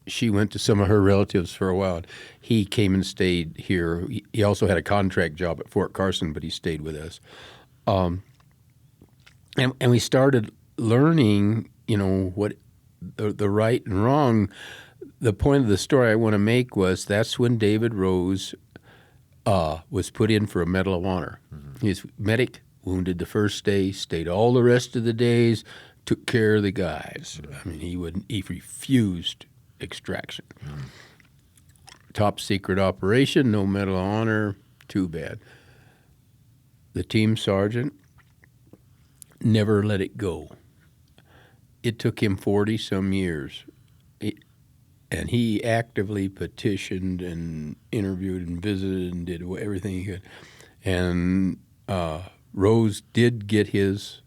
she went to some of her relatives for a while. He came and stayed here. He also had a contract job at Fort Carson, but he stayed with us. And we started learning, what the right and wrong. The point of the story I want to make was that's when David Rose was put in for a Medal of Honor. Mm-hmm. His medic, wounded the first day, stayed all the rest of the days, took care of the guys. Mm-hmm. I mean, he refused extraction. Mm-hmm. Top secret operation, no Medal of Honor, too bad. The team sergeant never let it go. It took him 40-some years. And he actively petitioned and interviewed and visited and did everything he could. And Rose did get his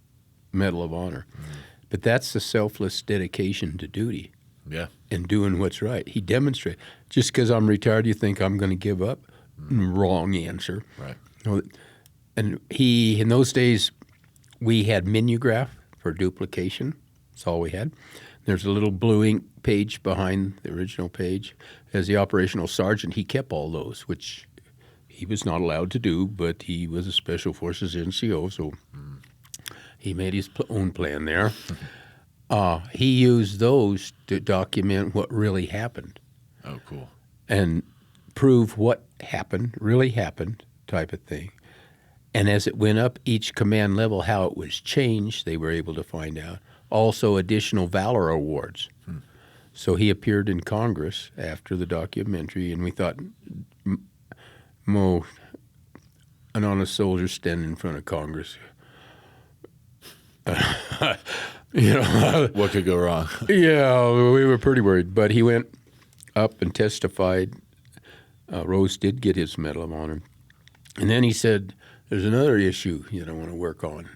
Medal of Honor. Mm. But that's the selfless dedication to duty. Yeah. And doing what's right. He demonstrated. Just because I'm retired, you think I'm going to give up? Wrong answer. Right. And in those days, we had Minograph for duplication. That's all we had. There's a little blue ink page behind the original page. As the operational sergeant, he kept all those, which he was not allowed to do, but he was a Special Forces NCO, so he made his own plan there. He used those to document what really happened. Oh, cool. And prove what happened, really happened, type of thing. And as it went up each command level, how it was changed, they were able to find out. Also additional Valor Awards. So he appeared in Congress after the documentary, and we thought, Mo, an honest soldier standing in front of Congress. What could go wrong? Yeah, we were pretty worried. But he went up and testified. Rose did get his Medal of Honor. And then he said, there's another issue I want to work on.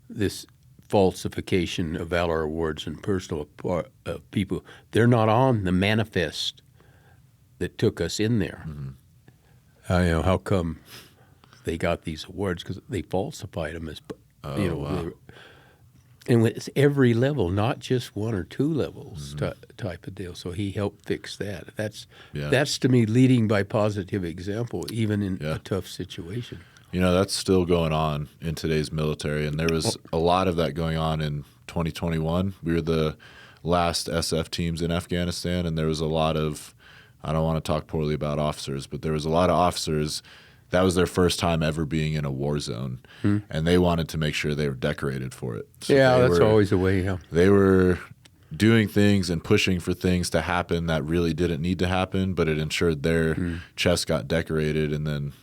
This falsification of Valor Awards and personal people. They're not on the manifest that took us in there. Mm-hmm. How come they got these awards? Because they falsified them as, wow. And it's every level, not just one or two levels type of deal. So he helped fix that. That's to me leading by positive example, even in a tough situation. That's still going on in today's military, and there was a lot of that going on in 2021. We were the last SF teams in Afghanistan, and there was a lot of, I don't want to talk poorly about officers, but there was a lot of officers, that was their first time ever being in a war zone, and they wanted to make sure they were decorated for it. So that's always the way, They were doing things and pushing for things to happen that really didn't need to happen, but it ensured their chest got decorated, and then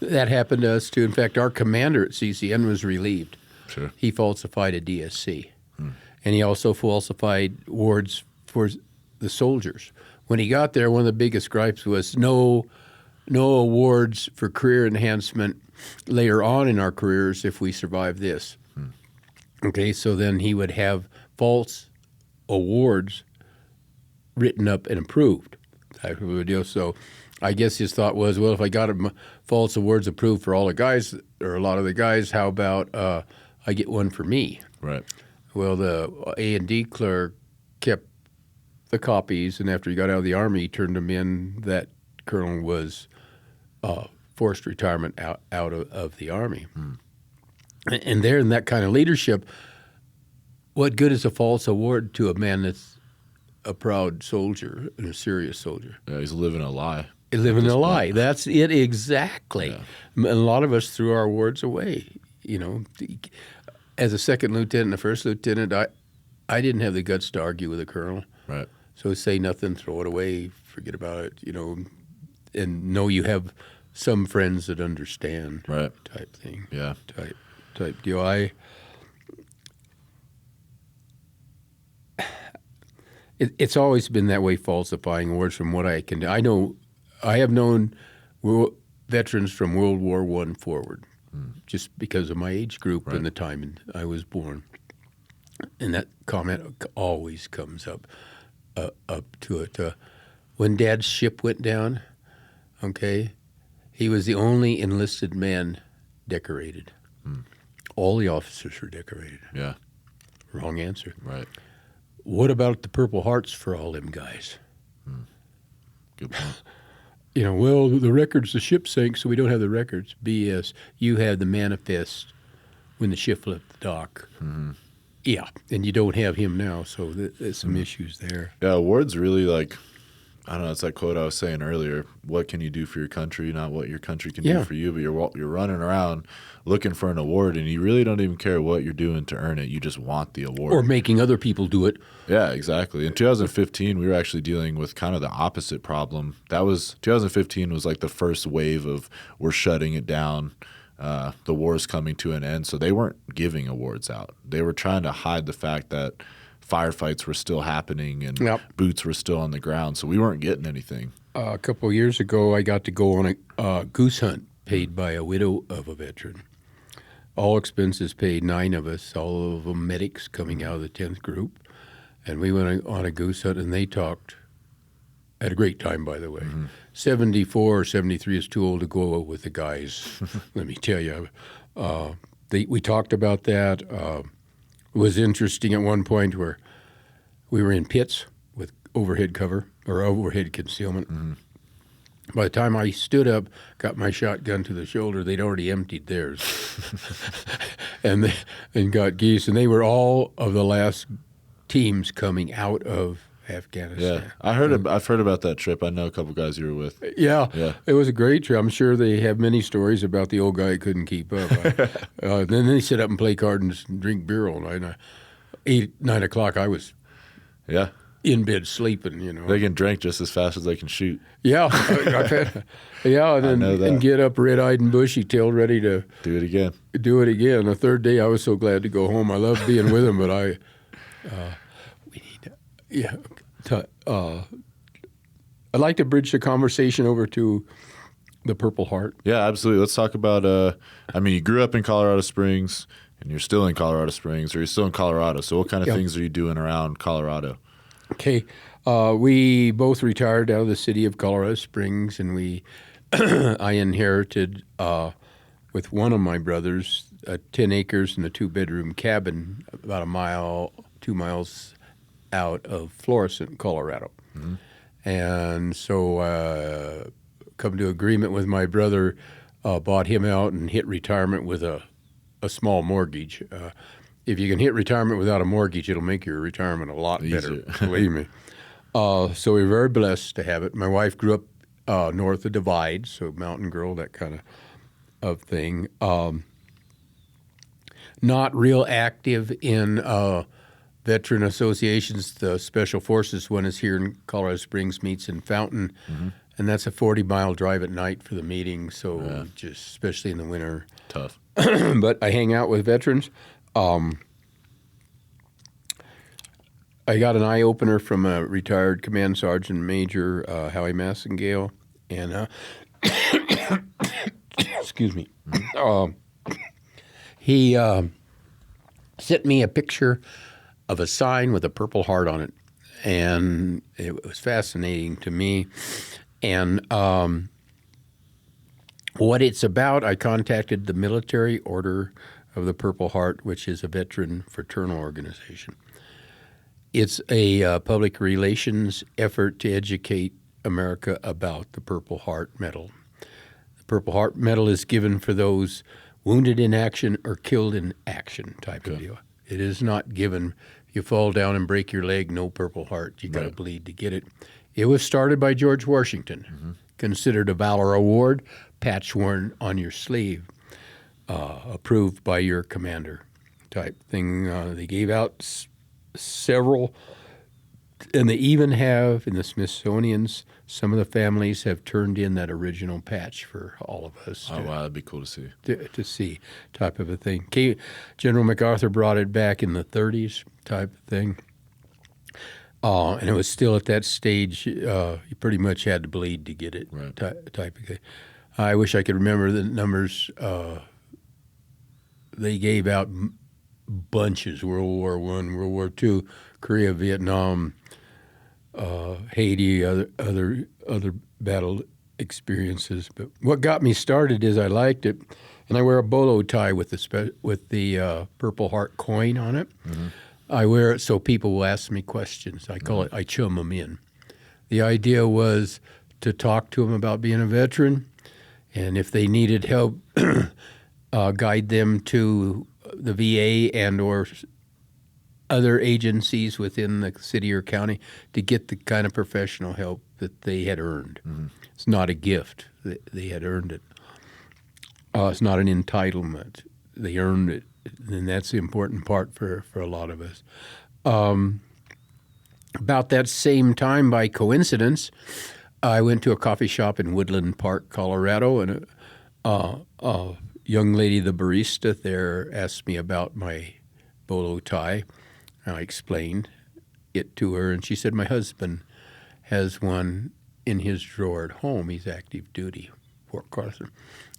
That happened to us, too. In fact, our commander at CCN was relieved. Sure. He falsified a DSC. And he also falsified awards for the soldiers. When he got there, one of the biggest gripes was no awards for career enhancement later on in our careers if we survive this. Okay, so then he would have false awards written up and approved type of a deal. So I guess his thought was, well, if I got false awards approved for all the guys or a lot of the guys, how about I get one for me? Right. Well, the A&D clerk kept the copies, and after he got out of the Army, he turned them in. That colonel was forced retirement out of the Army. And there, in that kind of leadership, what good is a false award to a man that's a proud soldier and a serious soldier? Yeah, he's living a lie. Living a lie. That's it exactly. Yeah. A lot of us threw our awards away. You know, as a second lieutenant and a first lieutenant, I didn't have the guts to argue with a colonel. Right. So say nothing, throw it away, forget about it, you know, and know you have some friends that understand. Right. Type thing. Yeah. Type deal. It's always been that way, falsifying awards from what I can do. I have known veterans from World War I forward, just because of my age group and the time I was born. And that comment always comes up to it. When Dad's ship went down, okay, he was the only enlisted man decorated. All the officers were decorated. Yeah. Wrong answer. Right. What about the Purple Hearts for all them guys? Good point. You know, well, the records, the ship sank, so we don't have the records. BS. You have the manifest when the ship left the dock. Yeah, and you don't have him now, so there's some issues there. Yeah, awards really, like, I don't know, it's that quote I was saying earlier, what can you do for your country, not what your country can do for you, but you're running around looking for an award, and you really don't even care what you're doing to earn it. You just want the award. Or making other people do it. Yeah, exactly. In 2015, we were actually dealing with kind of the opposite problem. 2015 was like the first wave of we're shutting it down. The war's coming to an end, so they weren't giving awards out. They were trying to hide the fact that firefights were still happening and boots were still on the ground, so we weren't getting anything. A couple of years ago, I got to go on a goose hunt paid by a widow of a veteran. All expenses paid, 9 of us, all of them medics coming out of the 10th group. And we went on a goose hunt, and they talked. Had a great time, by the way. 74 or 73 is too old to go with the guys, let me tell you. We talked about that. It was interesting at one point where we were in pits with overhead cover or overhead concealment. By the time I stood up, got my shotgun to the shoulder, they'd already emptied theirs and got geese. And they were all of the last teams coming out of Afghanistan. Yeah, I've heard about that trip. I know a couple guys you were with. Yeah, it was a great trip. I'm sure they have many stories about the old guy who couldn't keep up. Then they sit up and play cards and drink beer all night. 9 o'clock, I was in bed sleeping. You know, they can drink just as fast as they can shoot. Yeah, and get up red-eyed and bushy-tailed, ready to do it again. The third day, I was so glad to go home. I loved being with them, but I'd like to bridge the conversation over to the Purple Heart. Yeah, absolutely. Let's talk about, you grew up in Colorado Springs, and you're still in Colorado Springs, or you're still in Colorado. So what kind of things are you doing around Colorado? Okay. We both retired out of the city of Colorado Springs, and I inherited with one of my brothers 10 acres and a 2-bedroom cabin about 2 miles out of Florissant, Colorado. And so come to agreement with my brother, bought him out and hit retirement with a small mortgage. If you can hit retirement without a mortgage, it'll make your retirement a lot better, believe me. So we were very blessed to have it. My wife grew up north of Divide, so mountain girl, that kind of thing. Not real active in veteran associations. The Special Forces one is here in Colorado Springs, meets in Fountain, and that's a 40-mile drive at night for the meeting, so just especially in the winter. Tough. But I hang out with veterans. I got an eye-opener from a retired Command Sergeant Major, Howie Massengale, and excuse me. He sent me a picture of a sign with a Purple Heart on it, and it was fascinating to me. And what it's about, I contacted the military order of the Purple Heart, which is a veteran fraternal organization. It's a public relations effort to educate America about the Purple Heart Medal. The Purple Heart Medal is given for those wounded in action or killed in action type of deal. It is not given, you fall down and break your leg, no Purple Heart. You got to bleed to get it. It was started by George Washington, considered a Valor Award, patch worn on your sleeve, approved by your commander type thing. They gave out several, and they even have in the Smithsonian's, some of the families have turned in that original patch for all of us. Oh, wow, that'd be cool to see. To see type of a thing. General MacArthur brought it back in the 30s type of thing. And it was still at that stage, you pretty much had to bleed to get it type of thing. I wish I could remember the numbers. They gave out bunches, World War I, World War II, Korea, Vietnam, Haiti, other battle experiences. But what got me started is I liked it, and I wear a bolo tie with the Purple Heart coin on it. I wear it so people will ask me questions. I call it, I chum them in. The idea was to talk to them about being a veteran, and if they needed help, guide them to the VA and or other agencies within the city or county to get the kind of professional help that they had earned. It's not a gift. They had earned it. It's not an entitlement. They earned it, and that's the important part for a lot of us. About that same time, by coincidence, I went to a coffee shop in Woodland Park, Colorado, and a young lady, the barista there, asked me about my bolo tie. I explained it to her, and she said, my husband has one in his drawer at home. He's active duty, Fort Carson.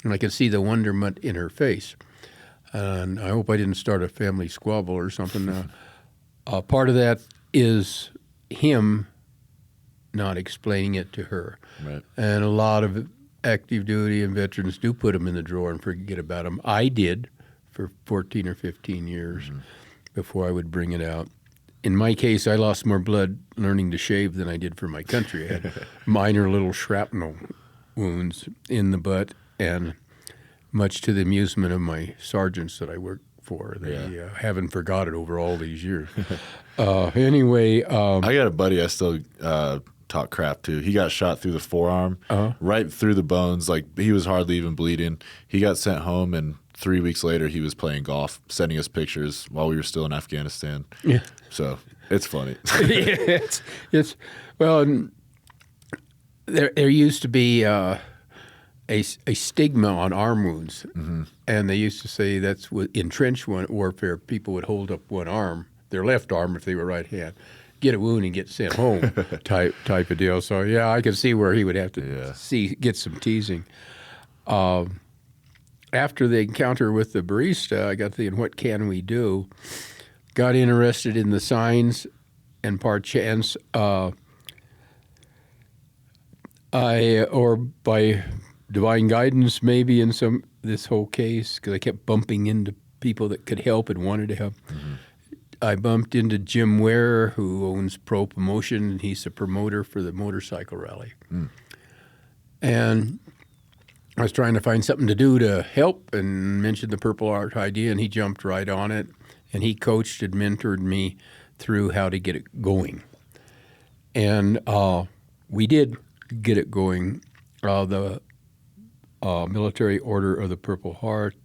And I could see the wonderment in her face. And I hope I didn't start a family squabble or something. Part of that is him not explaining it to her. Right. And a lot of active duty and veterans do put them in the drawer and forget about them. I did for 14 or 15 years before I would bring it out. In my case, I lost more blood learning to shave than I did for my country. I had minor little shrapnel wounds in the butt, and much to the amusement of my sergeants that I worked for, they haven't forgot it over all these years. Anyway. I got a buddy I still talk crap to. He got shot through the forearm, right through the bones. Like, he was hardly even bleeding. He got sent home, and 3 weeks later he was playing golf, sending us pictures while we were still in Afghanistan. Yeah. So it's funny. it's well, there used to be a stigma on arm wounds, and they used to say that's in trench warfare, people would hold up one arm, their left arm if they were right hand, get a wound and get sent home type of deal. So yeah, I could see where he would have to get some teasing. After the encounter with the barista, I got thinking, what can we do? Got interested in the signs, and par chance, by divine guidance, maybe in this whole case, because I kept bumping into people that could help and wanted to help. I bumped into Jim Ware, who owns Pro Promotion. He's the promoter for the motorcycle rally. And I was trying to find something to do to help and mentioned the Purple Heart idea, and he jumped right on it. And he coached and mentored me through how to get it going. And we did get it going. The Military Order of the Purple Heart,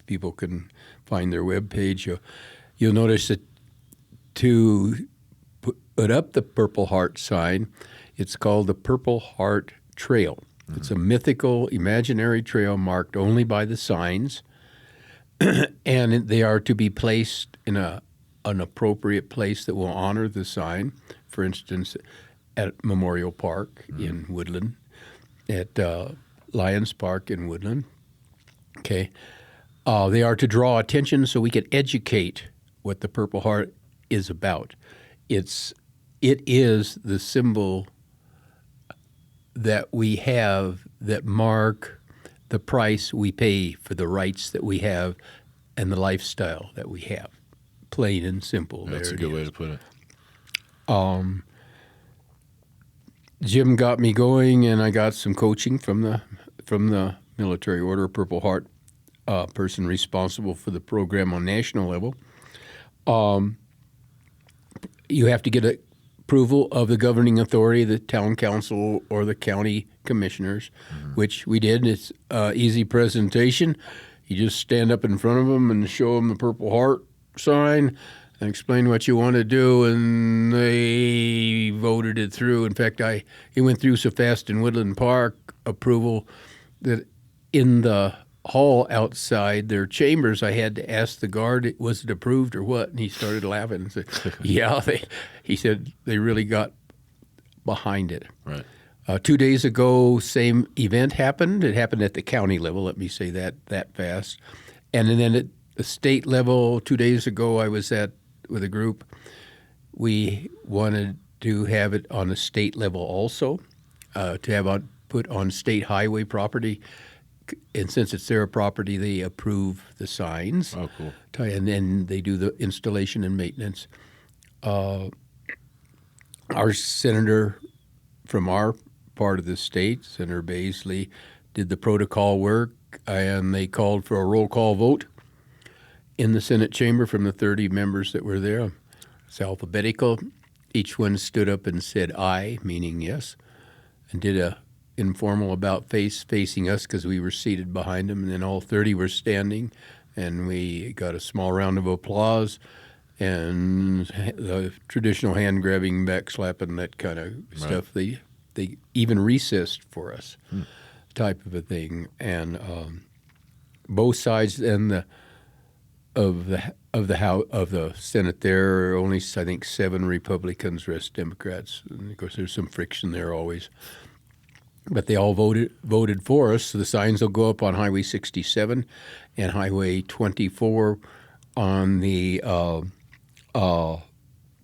people can find their webpage. You'll notice that to put up the Purple Heart sign, it's called the Purple Heart Trail. It's a mythical, imaginary trail marked only by the signs, and they are to be placed in an appropriate place that will honor the sign. For instance, at Memorial Park in Woodland, at Lions Park in Woodland. Okay, they are to draw attention so we can educate what the Purple Heart is about. It is the symbol that we have that mark the price we pay for the rights that we have and the lifestyle that we have. Plain and simple. That's a good way to put it. Jim got me going, and I got some coaching from the Military Order of Purple Heart person responsible for the program on national level. You have to get approval of the governing authority, the town council or the county commissioners, which we did. It's easy presentation. You just stand up in front of them and show them the Purple Heart sign and explain what you want to do, and they voted it through. In fact, it went through so fast in Woodland Park approval that in the hall outside their chambers, I had to ask the guard, was it approved or what? And he started laughing and said, yeah, he said they really got behind it. Right. 2 days ago, same event happened. It happened at the county level, let me say that fast. And then at the state level, 2 days ago, I was with a group. We wanted to have it on a state level also, to have put on state highway property. And since it's their property, they approve the signs. Oh, cool. And then they do the installation and maintenance. Our senator from our part of the state, Senator Baisley, did the protocol work, and they called for a roll call vote in the Senate chamber from the 30 members that were there. It's alphabetical. Each one stood up and said aye, meaning yes, and did a informal about face facing us because we were seated behind them, and then all 30 were standing, and we got a small round of applause and the traditional hand grabbing, back slapping, that kind of stuff. They even recessed for us, type of a thing, and both sides then of the Senate there are only, I think, 7 Republicans, rest Democrats, and of course there's some friction there always. But they all voted for us. So the signs will go up on Highway 67 and Highway 24 on the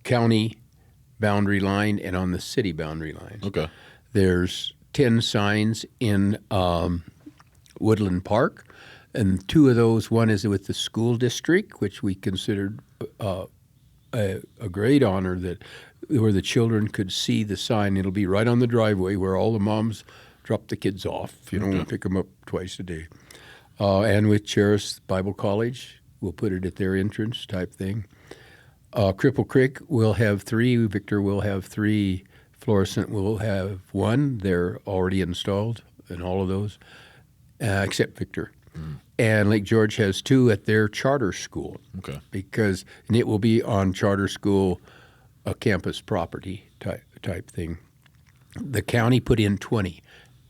county boundary line and on the city boundary lines. Okay. There's 10 signs in Woodland Park, and 2 of those, one is with the school district, which we considered a great honor, that where the children could see the sign. It'll be right on the driveway where all the moms drop the kids off, pick them up twice a day. And with Cheris Bible College, we'll put it at their entrance type thing. Cripple Creek will have 3. Victor will have 3. Florissant will have 1. They're already installed in all of those, except Victor. And Lake George has 2 at their charter school. Okay. And it will be on charter school, a campus property type thing. The county put in 20,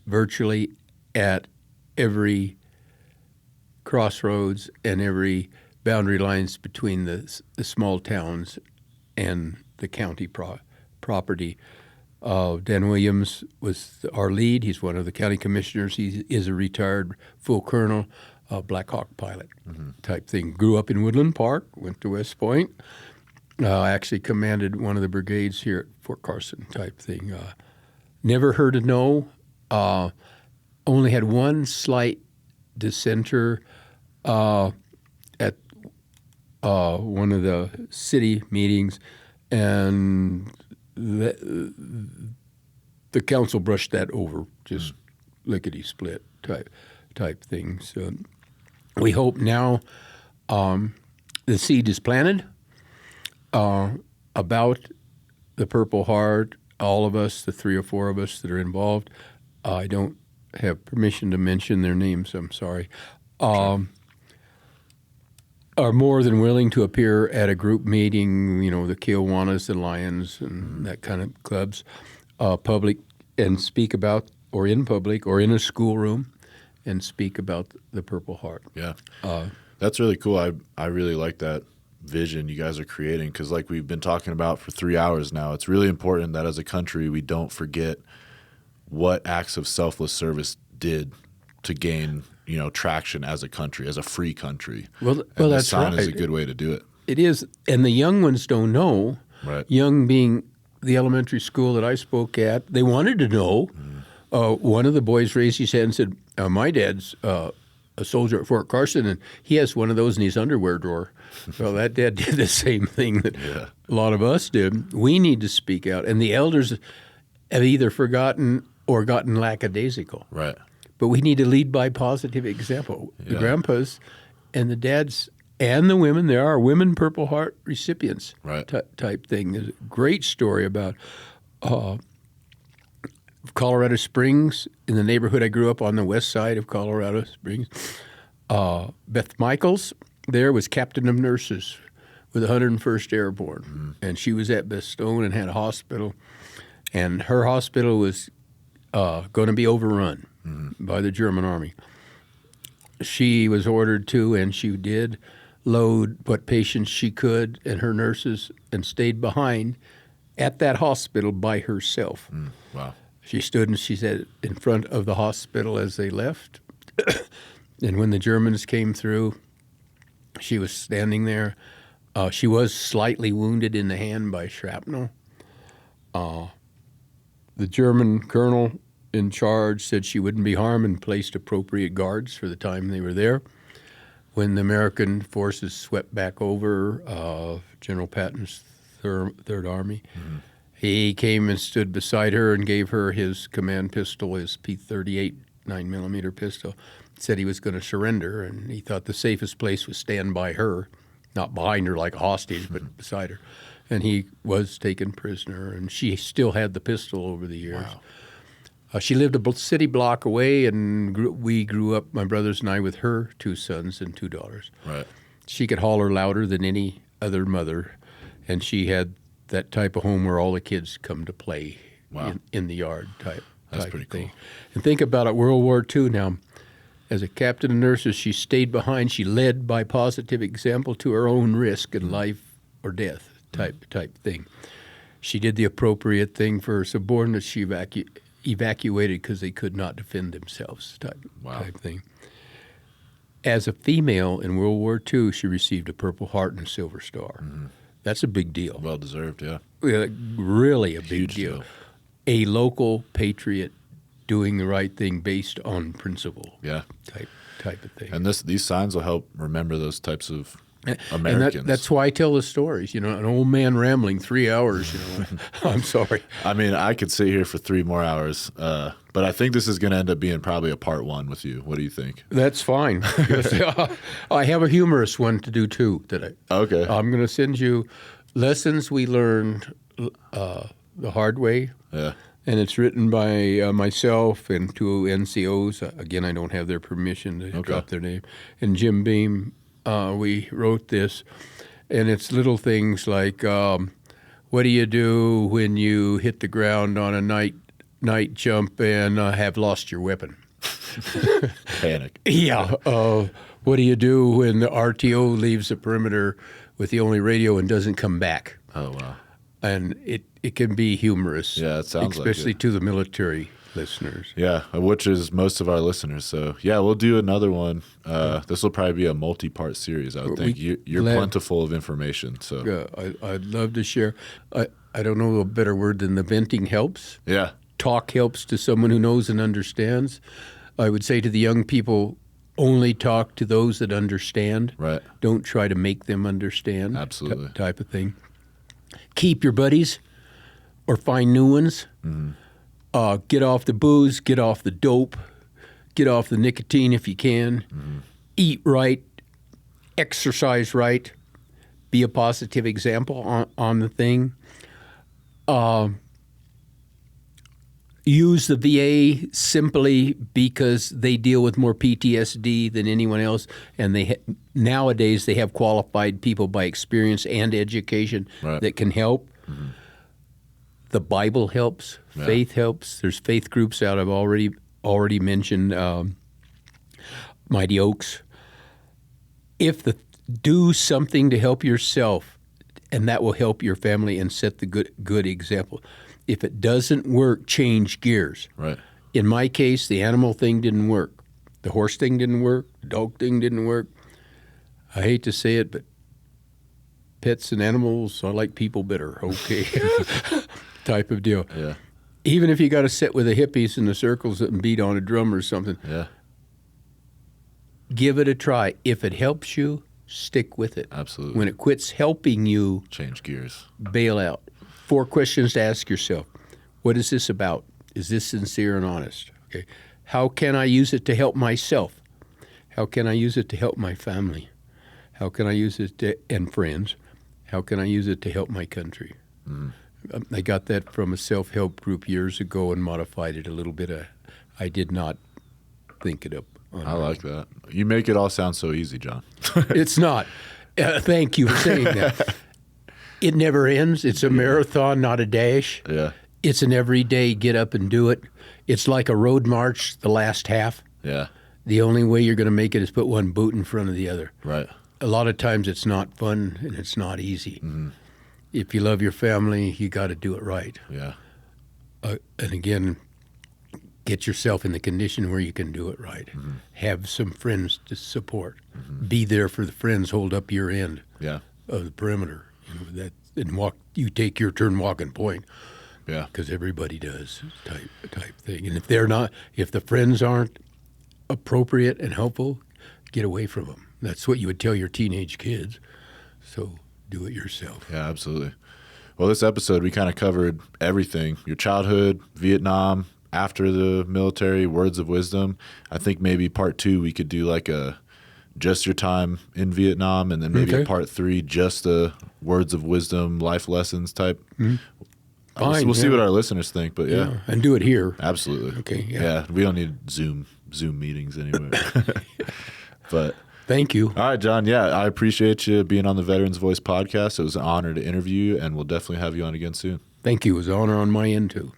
virtually at every crossroads and every boundary lines between the small towns and the county property. Dan Williams was our lead. He's one of the county commissioners. He is a retired full colonel, Black Hawk pilot type thing. Grew up in Woodland Park, went to West Point. Actually commanded one of the brigades here at Fort Carson type thing. Never heard a no. Only had one slight dissenter at one of the city meetings, and the council brushed that over, just lickety-split type thing. So we hope now the seed is planted about the Purple Heart. All of us, the 3 or 4 of us that are involved, I don't have permission to mention their names, I'm sorry, are more than willing to appear at a group meeting, the Kiwanis, the Lions, and that kind of clubs, public, and speak about, or in public, or in a schoolroom, and speak about the Purple Heart. Yeah. That's really cool. I really like that vision you guys are creating, because like we've been talking about for 3 hours now, it's really important that as a country we don't forget what acts of selfless service did to gain traction as a country, as a free country. Well, and that's sign right. is a good way to do it. It is, and the young ones don't know. Right. Young being the elementary school that I spoke at, they wanted to know. One of the boys raised his hand and said, "My dad's a soldier at Fort Carson, and he has one of those in his underwear drawer. Well, that dad did the same thing that a lot of us did. We need to speak out, and the elders have either forgotten or gotten lackadaisical. Right. But we need to lead by positive example. The grandpas and the dads and the women, there are women Purple Heart recipients type thing. There's a great story about Colorado Springs, in the neighborhood I grew up on the west side of Colorado Springs. Beth Michaels there was captain of nurses with 101st Airborne, and she was at Bastogne and had a hospital, and her hospital was going to be overrun by the German army. She was ordered to, and she did, load what patients she could and her nurses, and stayed behind at that hospital by herself. Wow. She stood, and she said, in front of the hospital as they left. And when the Germans came through, she was standing there. She was slightly wounded in the hand by shrapnel. The German colonel in charge said she wouldn't be harmed and placed appropriate guards for the time they were there. When the American forces swept back over, General Patton's Third Army, he came and stood beside her and gave her his command pistol, his P-38 9mm pistol. Said he was going to surrender, and he thought the safest place was stand by her, not behind her like a hostage, but beside her. And he was taken prisoner, and she still had the pistol over the years. Wow. She lived a city block away, and we grew up, my brothers and I, with her 2 sons and 2 daughters. Right. She could holler louder than any other mother, and she had that type of home where all the kids come to play in the yard type pretty of thing. Cool. And think about it, World War II now. As a captain of nurses, she stayed behind. She led by positive example to her own risk and life or death type thing. She did the appropriate thing for her subordinates. She evacuated because they could not defend themselves type thing. As a female in World War II, she received a Purple Heart and a Silver Star. That's a big deal. Well deserved, yeah. Really a big Huge deal. A local patriot doing the right thing based on principle. Yeah. Type of thing. And these signs will help remember those types of Americans. And that's why I tell the stories. You know, an old man rambling 3 hours, you know. I'm sorry. I mean, I could sit here for 3 more hours, but I think this is going to end up being probably a part 1 with you. What do you think? That's fine. I have a humorous one to do too today. Okay. I'm going to send you lessons we learned the hard way. Yeah. And it's written by myself and 2 NCOs. Again, I don't have their permission to drop their name. And Jim Beam, we wrote this. And it's little things like, what do you do when you hit the ground on a night jump and have lost your weapon? Panic. Yeah. What do you do when the RTO leaves the perimeter with the only radio and doesn't come back? Oh, wow. And it can be humorous. Yeah, it sounds like especially to the military listeners. Yeah, which is most of our listeners. So, yeah, we'll do another one. This will probably be a multi-part series, I would think. You're plentiful of information. So I'd love to share. I don't know a better word than the venting helps. Yeah. Talk helps to someone who knows and understands. I would say to the young people, only talk to those that understand. Right. Don't try to make them understand. Absolutely. Type of thing. Keep your buddies or find new ones. Get off the booze, get off the dope, get off the nicotine if you can. Eat right, exercise right, be a positive example on the thing. Use the VA simply because they deal with more PTSD than anyone else, and nowadays they have qualified people by experience and education that can help. The Bible helps. Faith helps. There's faith groups out. I've already mentioned Mighty Oaks. Do something to help yourself, and that will help your family and set the good example. If it doesn't work, change gears. Right. In my case, the animal thing didn't work. The horse thing didn't work. The dog thing didn't work. I hate to say it, but pets and animals are like people better. Okay. Type of deal. Yeah. Even if you got to sit with the hippies in the circles and beat on a drum or something. Yeah. give it a try. If it helps you, stick with it. Absolutely. When it quits helping you, change gears. Bail out. 4 questions to ask yourself. What is this about? Is this sincere and honest? Okay. How can I use it to help myself? How can I use it to help my family? How can I use it and friends? How can I use it to help my country? I got that from a self-help group years ago and modified it a little bit. I did not think it up. I like that. You make it all sound so easy, John. It's not. Thank you for saying that. It never ends. It's a marathon, not a dash. Yeah. It's an everyday get up and do it. It's like a road march, the last half. Yeah. The only way you're going to make it is put one boot in front of the other. Right. A lot of times it's not fun and it's not easy. Mm-hmm. If you love your family, you got to do it right. Yeah. And again, get yourself in the condition where you can do it right. Mm-hmm. Have some friends to support. Mm-hmm. Be there for the friends. Hold up your end of the perimeter. And you take your turn walking point. Yeah. Because everybody does type thing. And if the friends aren't appropriate and helpful, get away from them. That's what you would tell your teenage kids. So do it yourself. Yeah, absolutely. Well, this episode, we kind of covered everything. Your childhood, Vietnam, after the military, words of wisdom. I think maybe part 2, we could do like just your time in Vietnam, and then maybe a part 3, just the words of wisdom, life lessons type. Mm-hmm. We'll see what our listeners think, but yeah. And do it here. Absolutely. Okay. Yeah, we don't need Zoom meetings anyway. But thank you. All right, John. Yeah, I appreciate you being on the Veterans Voice podcast. It was an honor to interview you, and we'll definitely have you on again soon. Thank you. It was an honor on my end, too.